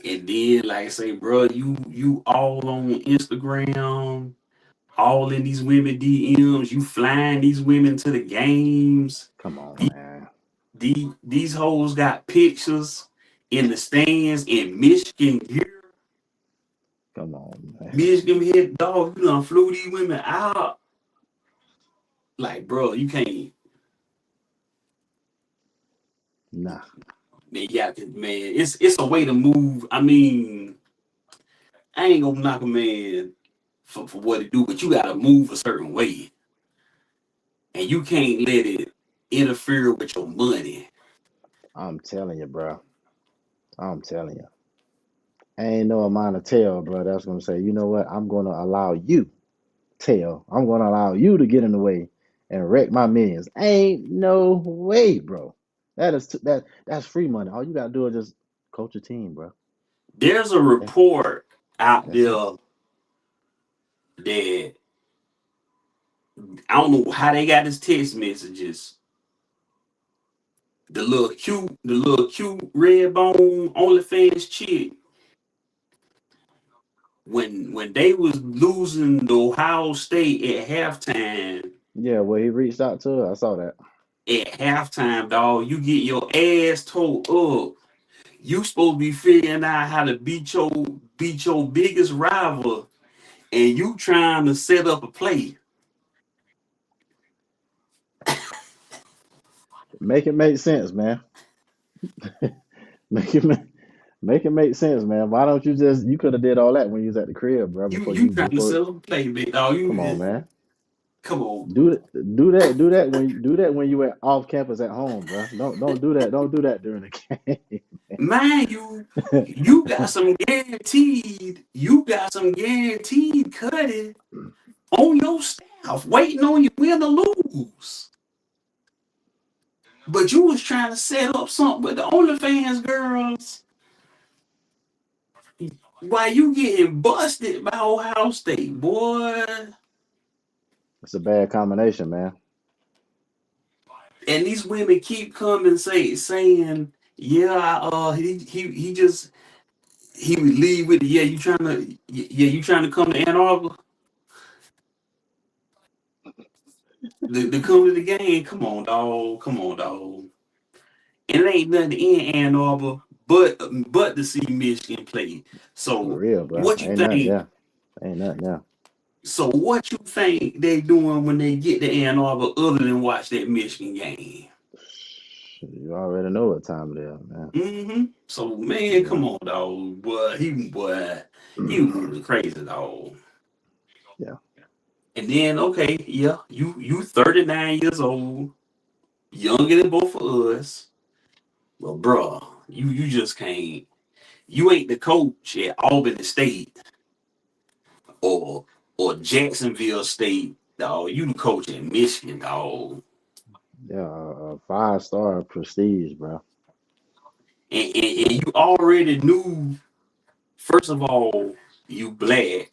And then, like I say, bro, you all on Instagram, all in these women DMs, you flying these women to the games. Come on, These man. these hoes got pictures in the stands in Michigan gear. Come on, man. Michigan head dog, you done flew these women out. Like, bro, you can't. Nah, Man, yeah, man, it's a way to move. I mean, I ain't gonna knock a man for what he do, but you gotta move a certain way, and you can't let it interfere with your money. I'm telling you, bro. I'm telling you. Ain't no amount of tail, bro. That's gonna say, you know what? I'm gonna allow you, tail. I'm gonna allow you to get in the way and wreck my millions. Ain't no way, bro. That's free money. All you gotta do is just coach a team, bro. There's a That, report out that's it. there that I don't know how they got his text messages. The little cute red bone OnlyFans chick. When they was losing to Ohio State Yeah, well, he reached out to her. I saw that. at halftime, dog, you get your ass told up. You supposed to be figuring out how to beat your biggest rival, and you trying to set up a play. Make it make sense, man. Make it make, make it make sense, man. Why don't you just you could have did all that when you was at the crib, bro, You before you you trying to before set up a play, big dog. come on, You man. come on, Do that when you were off campus at home, bro. Don't do that. Don't do that during the man. You got some guaranteed cutting on your staff, waiting on you win or lose. But you was trying to set up something with the OnlyFans girls while you getting busted by Ohio State, boy. It's a bad combination, man. And these women keep coming saying, yeah, he would leave with, you trying to come to Ann Arbor to come to the game. Come on, dog. And it ain't nothing in Ann Arbor but to see Michigan play. For So real, bro. what you think? Ain't nothing there. So what you think they doing when they get to Ann Arbor other than watch that Michigan game? You already know what time it is, man. So man, Yeah. come on, dog. He was moving crazy, dog. Yeah. And then okay, yeah, you 39 years old, younger than both of us. Well, bruh, you just can't. You ain't the coach at Albany State or Jacksonville State, dog. You the coach at Michigan, dog. Yeah, a 5-star prestige, bro. And you already knew. First of all, you black.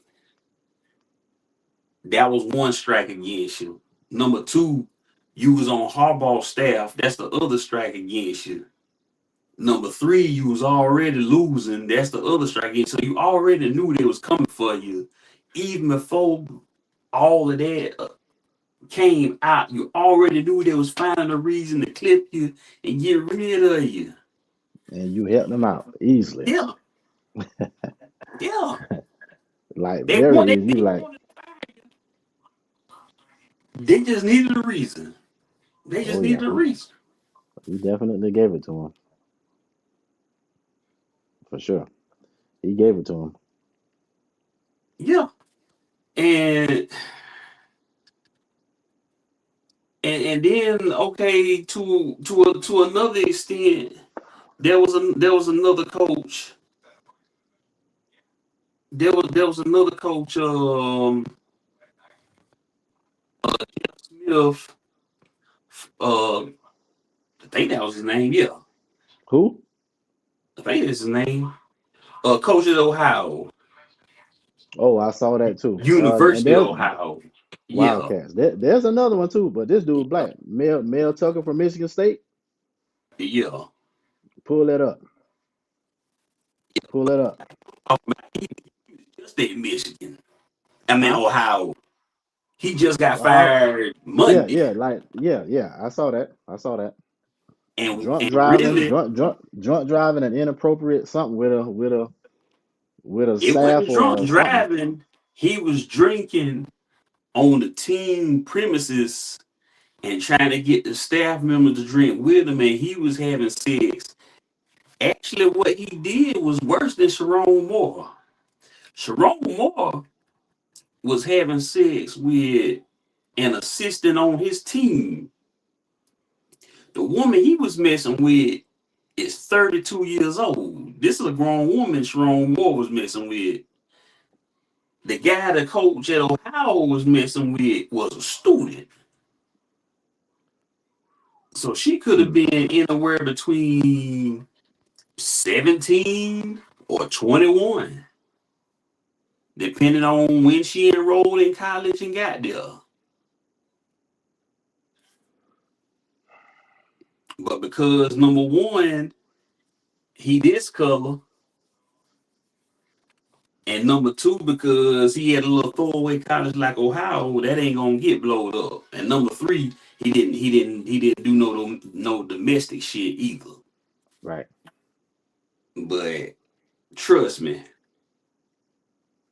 That was one strike against you. Number two, you was on Harbaugh's staff. That's the other strike against you. Number three, you was already losing. That's the other strike against. So you already knew they was coming for you, even before all of that came out. You already knew they was finding a reason to clip you and get rid of you. And you helped them out easily. Yeah, yeah. Like They very want. easy. You like, They just needed a reason. They just oh yeah, needed a reason. he definitely gave it to him for sure. He gave it to him. Yeah, and and then okay, to another extent, there was another coach. There was another coach. Smith. I think that was his name. Yeah, Who? I think that's his name. Coach at Ohio, Oh, I saw that too. And University of there's Ohio. Yeah, Wildcats. There's another one too, but this dude black. Mel Tucker from Michigan State. yeah. Pull that up. Pull that up. Oh, man, he just in Michigan. I mean Huh? Ohio. He just got Uh, fired yeah, Monday, yeah, like yeah. I saw that. I saw that. and really, Drunk driving, and inappropriate something with a it wasn't staff drunk or something. driving. He was drinking on the team premises and trying to get the staff members to drink with him, and he was having sex. Actually, what he did was worse than Sharon Moore. Sharon Moore was having sex with an assistant on his team. The woman he was messing with is 32 years old. This is a grown woman Sharon Moore was messing with. The guy the coach at Ohio was messing with was a student. So she could have Hmm. been anywhere between 17 or 21, depending on when she enrolled in college and got there. But because number one, he this color, and number two, because he had a little throwaway college like Ohio, that ain't gonna get blowed up. And number three, he didn't do no domestic shit either. Right. But trust me,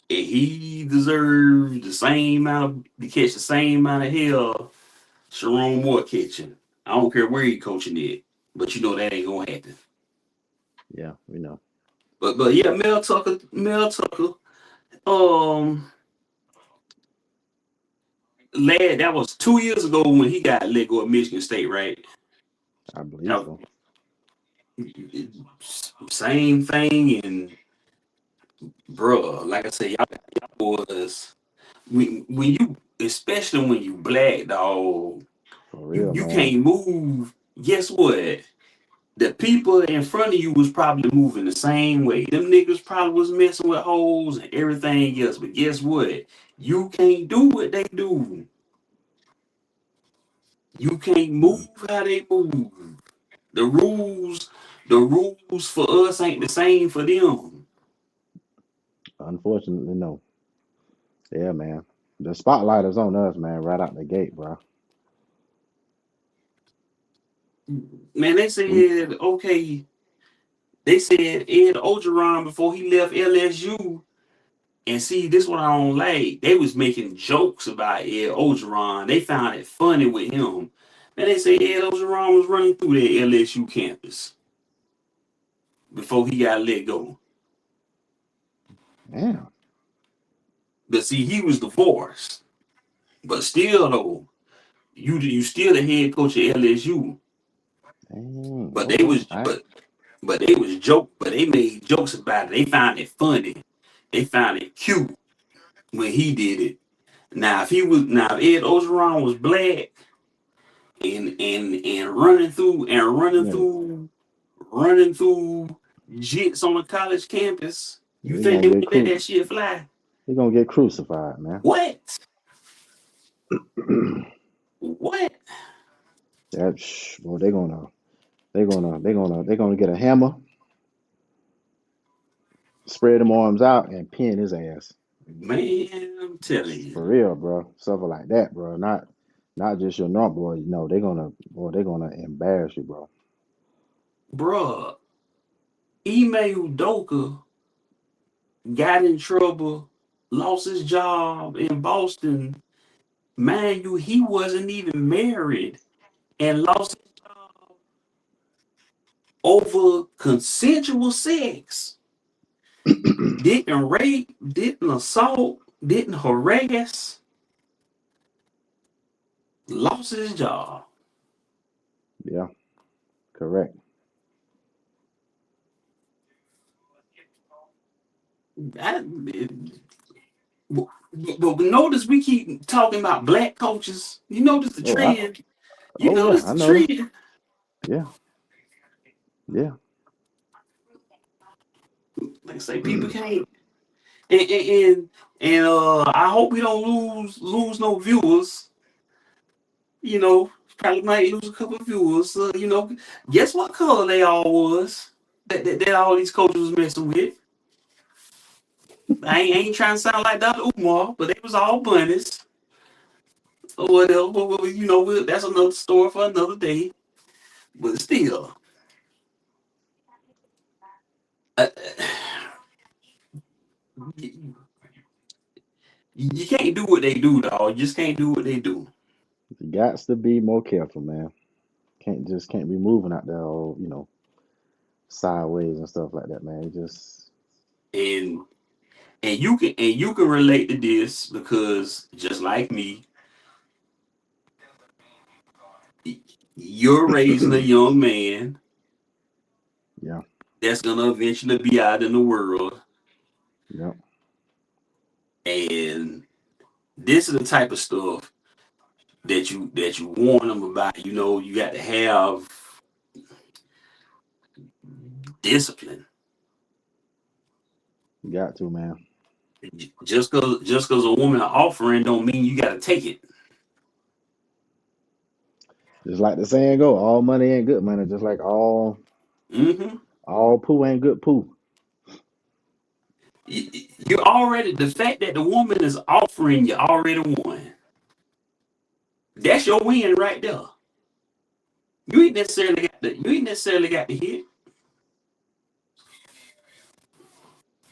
if he deserved the same amount to catch the same amount of hell Sharon Moore catching. I don't care where he coaching it, but you know that ain't gonna happen. Yeah, we know. But yeah, Mel Tucker, um, lad, that was 2 years ago when he got let go of Michigan State, right? I believe That so. same thing, and bruh, like I said, y'all was when you, especially when you black dog, For you real, you man. can't move. Guess what? The people in front of you was probably moving the same way. Them niggas probably was messing with hoes and everything else. But guess what? You can't do what they do. You can't move how they move. The rules, the rules for us ain't the same for them. Unfortunately, no. Yeah, man. The spotlight is on us, man, right out the gate, bro. Man, they We said, okay, they said Ed Ogeron before he left LSU. And see, this what I don't like. They was making jokes about Ed Ogeron. They found it funny with him. And they say Ed Ogeron was running through the LSU campus before he got let go. damn. But see, he was divorced. But still though, you still the head coach at LSU. Damn. But they Okay. was All right. but they made jokes about it. They found it funny. They found it cute when he did it. Now if Ed Ogeron was black, and running through Yeah, running through jits on a college campus. You they're think gonna they get would let that shit fly? they're gonna get crucified, man. What? What? Well, they're gonna get a hammer, spread them arms out, and pin his ass. Man, I'm telling you, For real, bro. Something like that, bro. Not just your normal boy. No, they're gonna embarrass you, bro. bruh. Ime Udoka got in trouble, lost his job in Boston. Mind you, he wasn't even married and lost his job over consensual sex. Didn't rape, didn't assault, didn't harass, lost his job. Yeah, correct. I, but, but notice we keep talking about black coaches. You notice the Oh, I trend. You oh yeah, notice I the noticed. trend. Yeah, yeah. Like I say, people can't. And I hope we don't lose no viewers. You know, probably might lose a couple of viewers. Guess what color they all was that all these coaches was messing with. I ain't trying to sound like Dr. Umar, but they was all bunnies or whatever. That's another story for another day. But still, uh, you, you can't do what they do, dog. You just can't do what they do. You got to be more careful, man. Can't be moving out there all, sideways and stuff like that, man. You just And and you can relate to this because just like me, you're raising a young man yeah, that's gonna eventually be out in the world, yeah. and this is the type of stuff that you warn them about. You got to have discipline. You got to, man. Just cause a woman offering don't mean you got to take it. Just like the saying go, all money ain't good money. Just like hmm all poo ain't good poo. You already the fact that the woman is offering you already won. That's your win right there. You ain't necessarily got the hit.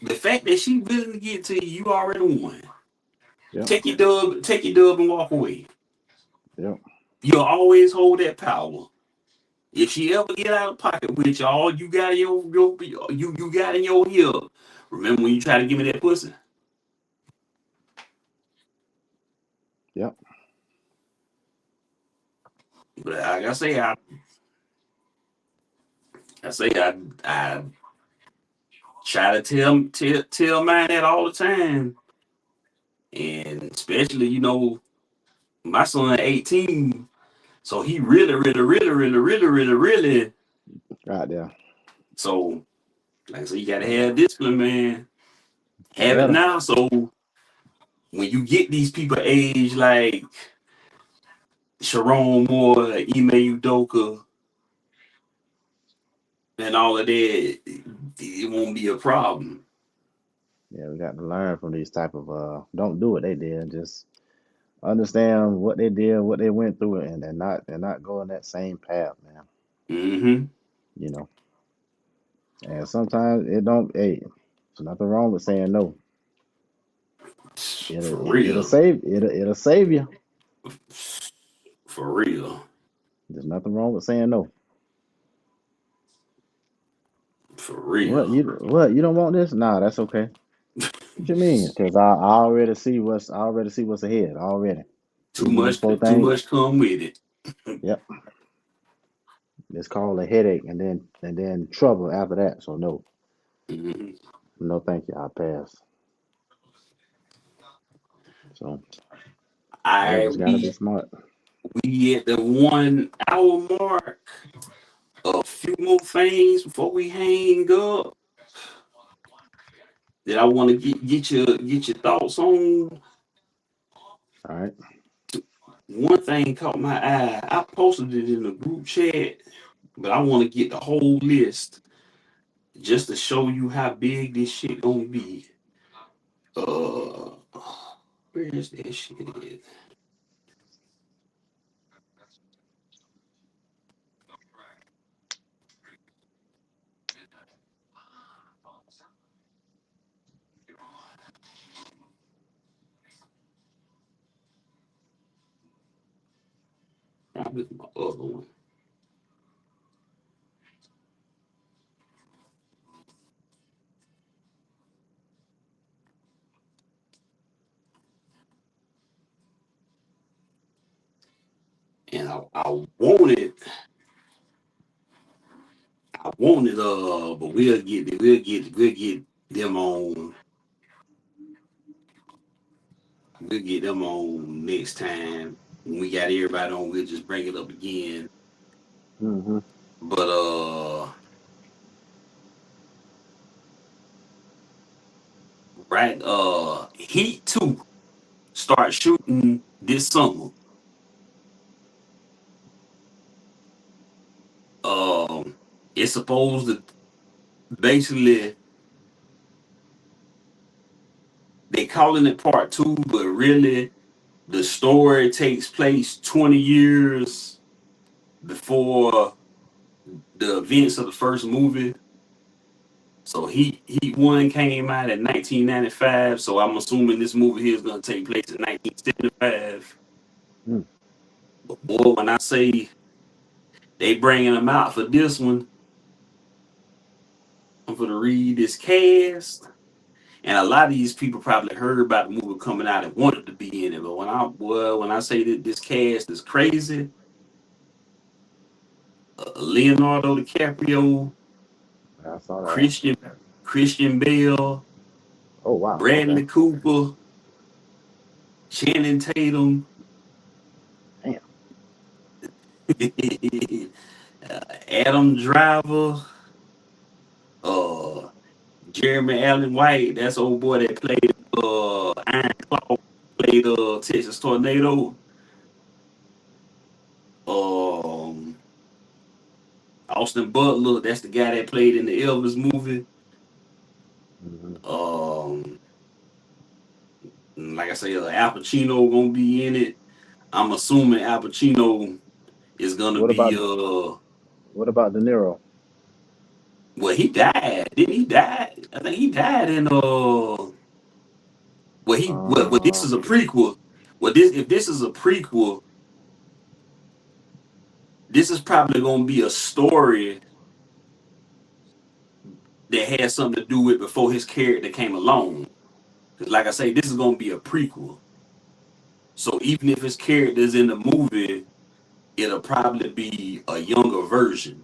The fact that she willing to get to you, you already won. Yep, Take your dub and walk away. yep. You'll always hold that power. If she ever get out of pocket with you, all you got in you got in your ear. Remember when you try to give me that pussy? Yep. But like I try to tell mine that all the time, and especially my son 18, so he really, really, really, really, really, really, really. Right there. So like I said, you gotta have discipline, man. You Have it better. now, so when you get these people age like Sharon Moore, Ime Udoka, and all of that, it won't be a problem. Yeah, we got to learn from these type of don't do what they did. Just understand what they did, what they went through, and they're not going that same path, man. Mm-hmm. You know. And sometimes it don't. Hey, there's nothing wrong with saying no. For It'll real. save you. For real. There's nothing wrong with saying no. For What real. you don't want this? Nah, that's okay. What you mean? Because I already see what's ahead already. Too These are them much four too things. much come with it. Yep, it's called a headache, and then trouble after that. So no, Mhm. no, thank you. I pass. So yeah, I just gotta be we smart. We at the 1 hour mark. A few more things before we hang up that I want to get your thoughts on. All right. One thing caught my eye. I posted it in the group chat, but I want to get the whole list just to show you how big this shit gonna be. Uh, where is that shit at? Probably my other one. And I wanted, but we'll get them on. We'll get them on next time. When we got everybody on, we'll just bring it up again. Mm-hmm. But right, Heat 2 start shooting this summer. Um, it's supposed to basically they calling it part two, but really the story takes place 20 years before the events of the first movie. So Heat 1 came out in 1995. So I'm assuming this movie here is gonna take place in 1975. Mm. But boy, when I say they bringing them out for this one, I'm gonna read this cast. And a lot of these people probably heard about the movie coming out and wanted to be in it. But when I say that this cast is crazy, Leonardo DiCaprio, I saw that. Christian Christian Bale, Oh wow. Okay. Bradley Cooper, Channing Tatum, Damn. Adam Driver, uh, Jeremy Allen White. That's old boy that played Iron Claw, played Texas Tornado. Um, Austin Butler, that's the guy that played in the Elvis movie. Mm-hmm. Um, like I say, Al Pacino gonna be in it. I'm assuming Al Pacino is gonna What be about De Niro? well, he died. Didn't he die? I think he died in well this Uh, is a prequel. Well, this if this is a prequel, this is probably gonna be a story that has something to do with before his character came along. Because like I say, this is gonna be a prequel. So even if his character is in the movie, it'll probably be a younger version.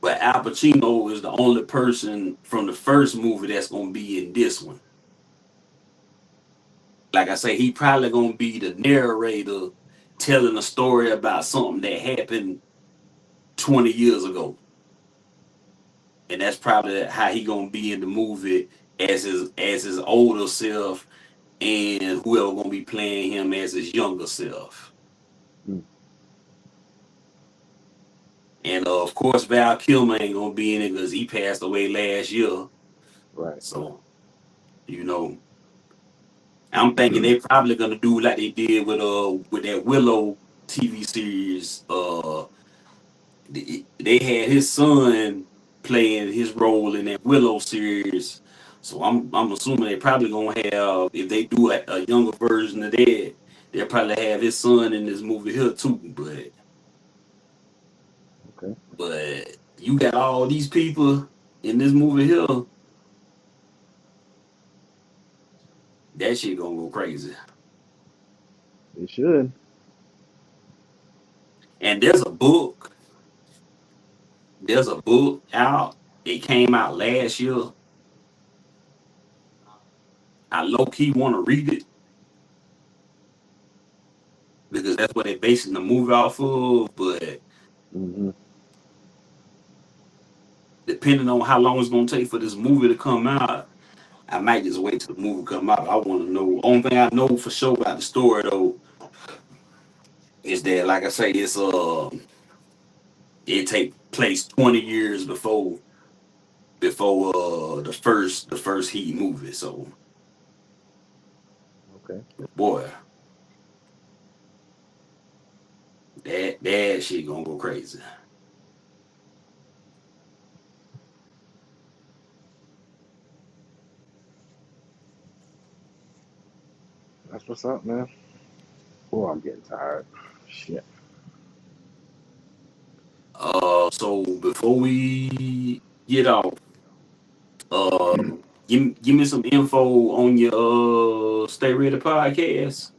But Al Pacino is the only person from the first movie that's gonna be in this one. Like I say, he probably gonna be the narrator telling a story about something that happened 20 years ago. And that's probably how he gonna be in the movie as his older self and whoever gonna be playing him as his younger self. mm, And of course Val Kilmer ain't gonna be in it because he passed away last year. right. So, you know, I'm thinking they probably gonna do like they did with that Willow TV series. They had his son playing his role in that Willow series. So I'm assuming they probably gonna have if they do a younger version of that, they'll probably have his son in this movie here too. Okay. But you got all these people in this movie here, that shit gonna go crazy. It should. And there's a book out. It came out last year. I low key want to read it. because that's what they're basing the movie off of. But Hmm. depending on how long it's gonna take for this movie to come out, I might just wait till the movie come out. I want to know. Only thing I know for sure about the story though is that, like I say, it take place 20 years before the first Heat movie. So Okay. boy, that shit gonna go crazy. That's what's up, man. Oh, I'm getting tired. Shit. So before we get off, uh, give me some info on your Stay Ready podcast.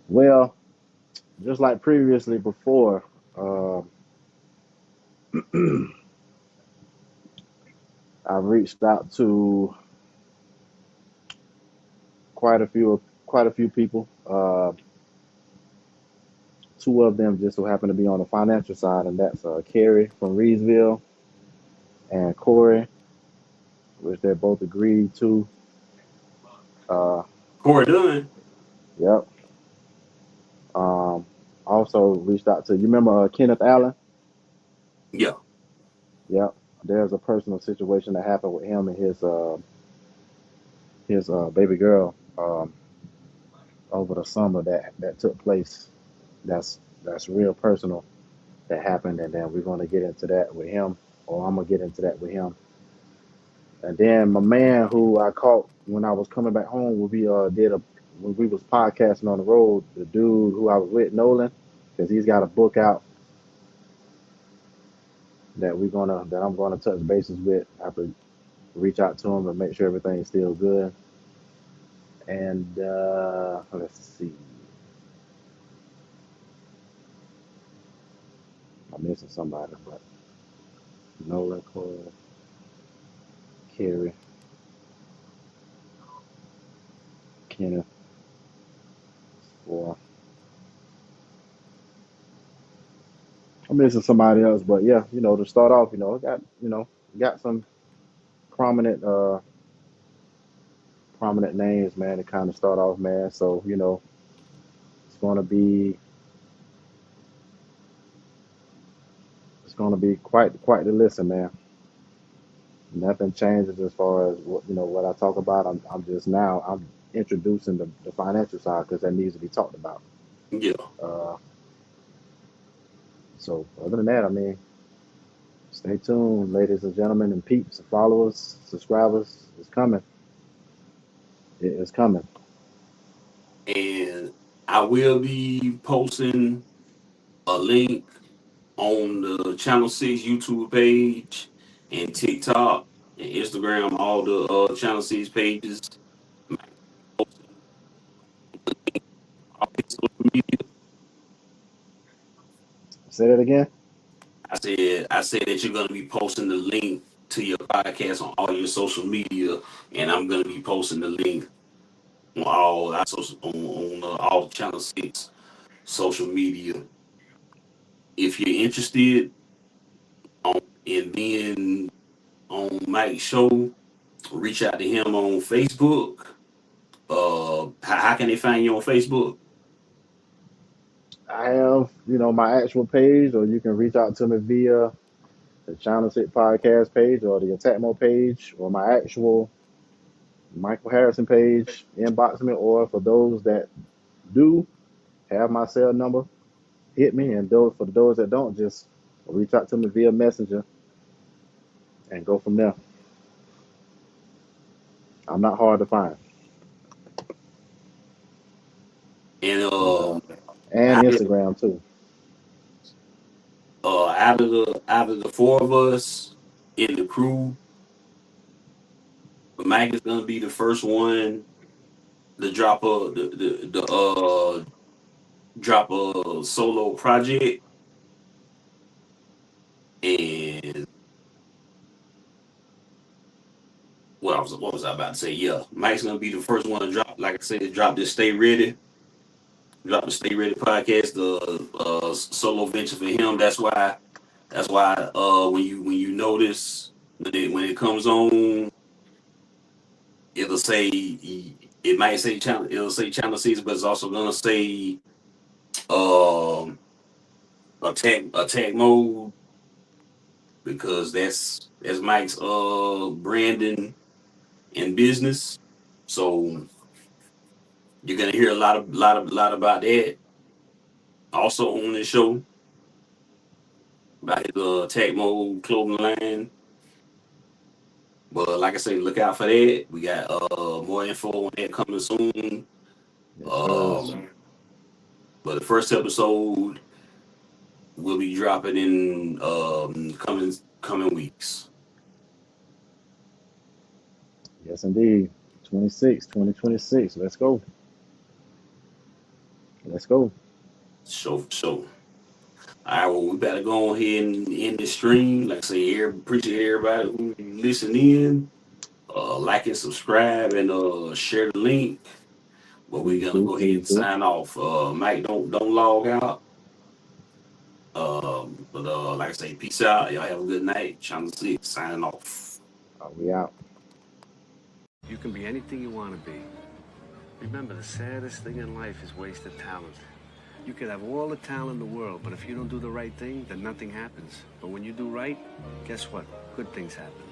Well, just like previously before, uh, I've reached out to quite a few people. Two of them just so happen to be on the financial side, and that's Kerry from Reedsville and Corey, which they both agreed to. Uh, Corey Dunn. yep. Um, also reached out to you. Remember Kenneth Allen? Yeah. Yep. There's a personal situation that happened with him and his baby girl over the summer that took place. That's real personal that happened, and then we're going to get into that with him, or I'm gonna get into that with him. And then my man who I caught when I was coming back home, when we was podcasting on the road, the dude who I was with, Nolan, because he's got a book out that I'm gonna touch bases with. I have to reach out to him and make sure everything's still good. And let's see, I'm missing somebody, but Nolan, Cole, Kerry, Kenneth, or I'm missing somebody else. But yeah, to start off, got some prominent prominent names, man, to kind of start off, man. So it's gonna be it's gonna be quite the listen, man. Nothing changes as far as what I talk about. I'm introducing the financial side because that needs to be talked about. Yeah. Uh, so other than that, I mean, stay tuned, ladies and gentlemen, and peeps, and followers, subscribers. It's coming. It is coming. And I will be posting a link on the Channel 6 YouTube page and TikTok and Instagram, all the Channel 6 pages. Posting all his social media. Say that again. I said that you're gonna be posting the link to your podcast on all your social media, and I'm gonna be posting the link on all Channel 6 social media. If you're interested in being on Mike's show, reach out to him on Facebook. How can they find you on Facebook? I have my actual page, or you can reach out to me via the Channel 6 podcast page or the Attack Mode page or my actual Michael Harrison page. Inbox me, or for those that do have my cell number, hit me. And for those that don't, just reach out to me via Messenger and go from there. I'm not hard to find. And And and out of Instagram too. out of the four of us in the crew, Mike is gonna be the first one to drop a solo project. And what was I about to say? Yeah, Mike's gonna be the first one to drop. Like I said, to drop this. Stay ready. Drop the Stay Ready podcast, the solo venture for him. That's why. That's why. When you notice when it comes on, it'll say it might say channel. It'll say channel season, but it's also gonna say um attack mode because that's Mike's branding and business. So you're gonna hear a lot about that. Also on this show about his attack mode clothing line. But like I say, look out for that. We got more info on that coming soon. Yes, sir. Um, but the first episode will be dropping in coming weeks. Yes, indeed. 2026. Let's go. Let's go. So. All right, well, we better go ahead and end this stream. Like I say, appreciate everybody who listen in. Like and subscribe and share the link. But we're Please gonna do. go ahead Please and do. sign off. Mike, don't log out. But like I say, peace out. Y'all have a good night. Channel 6 signing off. We out. You can be anything you want to be. Remember, the saddest thing in life is wasted talent. You could have all the talent in the world, but if you don't do the right thing, then nothing happens. But when you do right, guess what? Good things happen.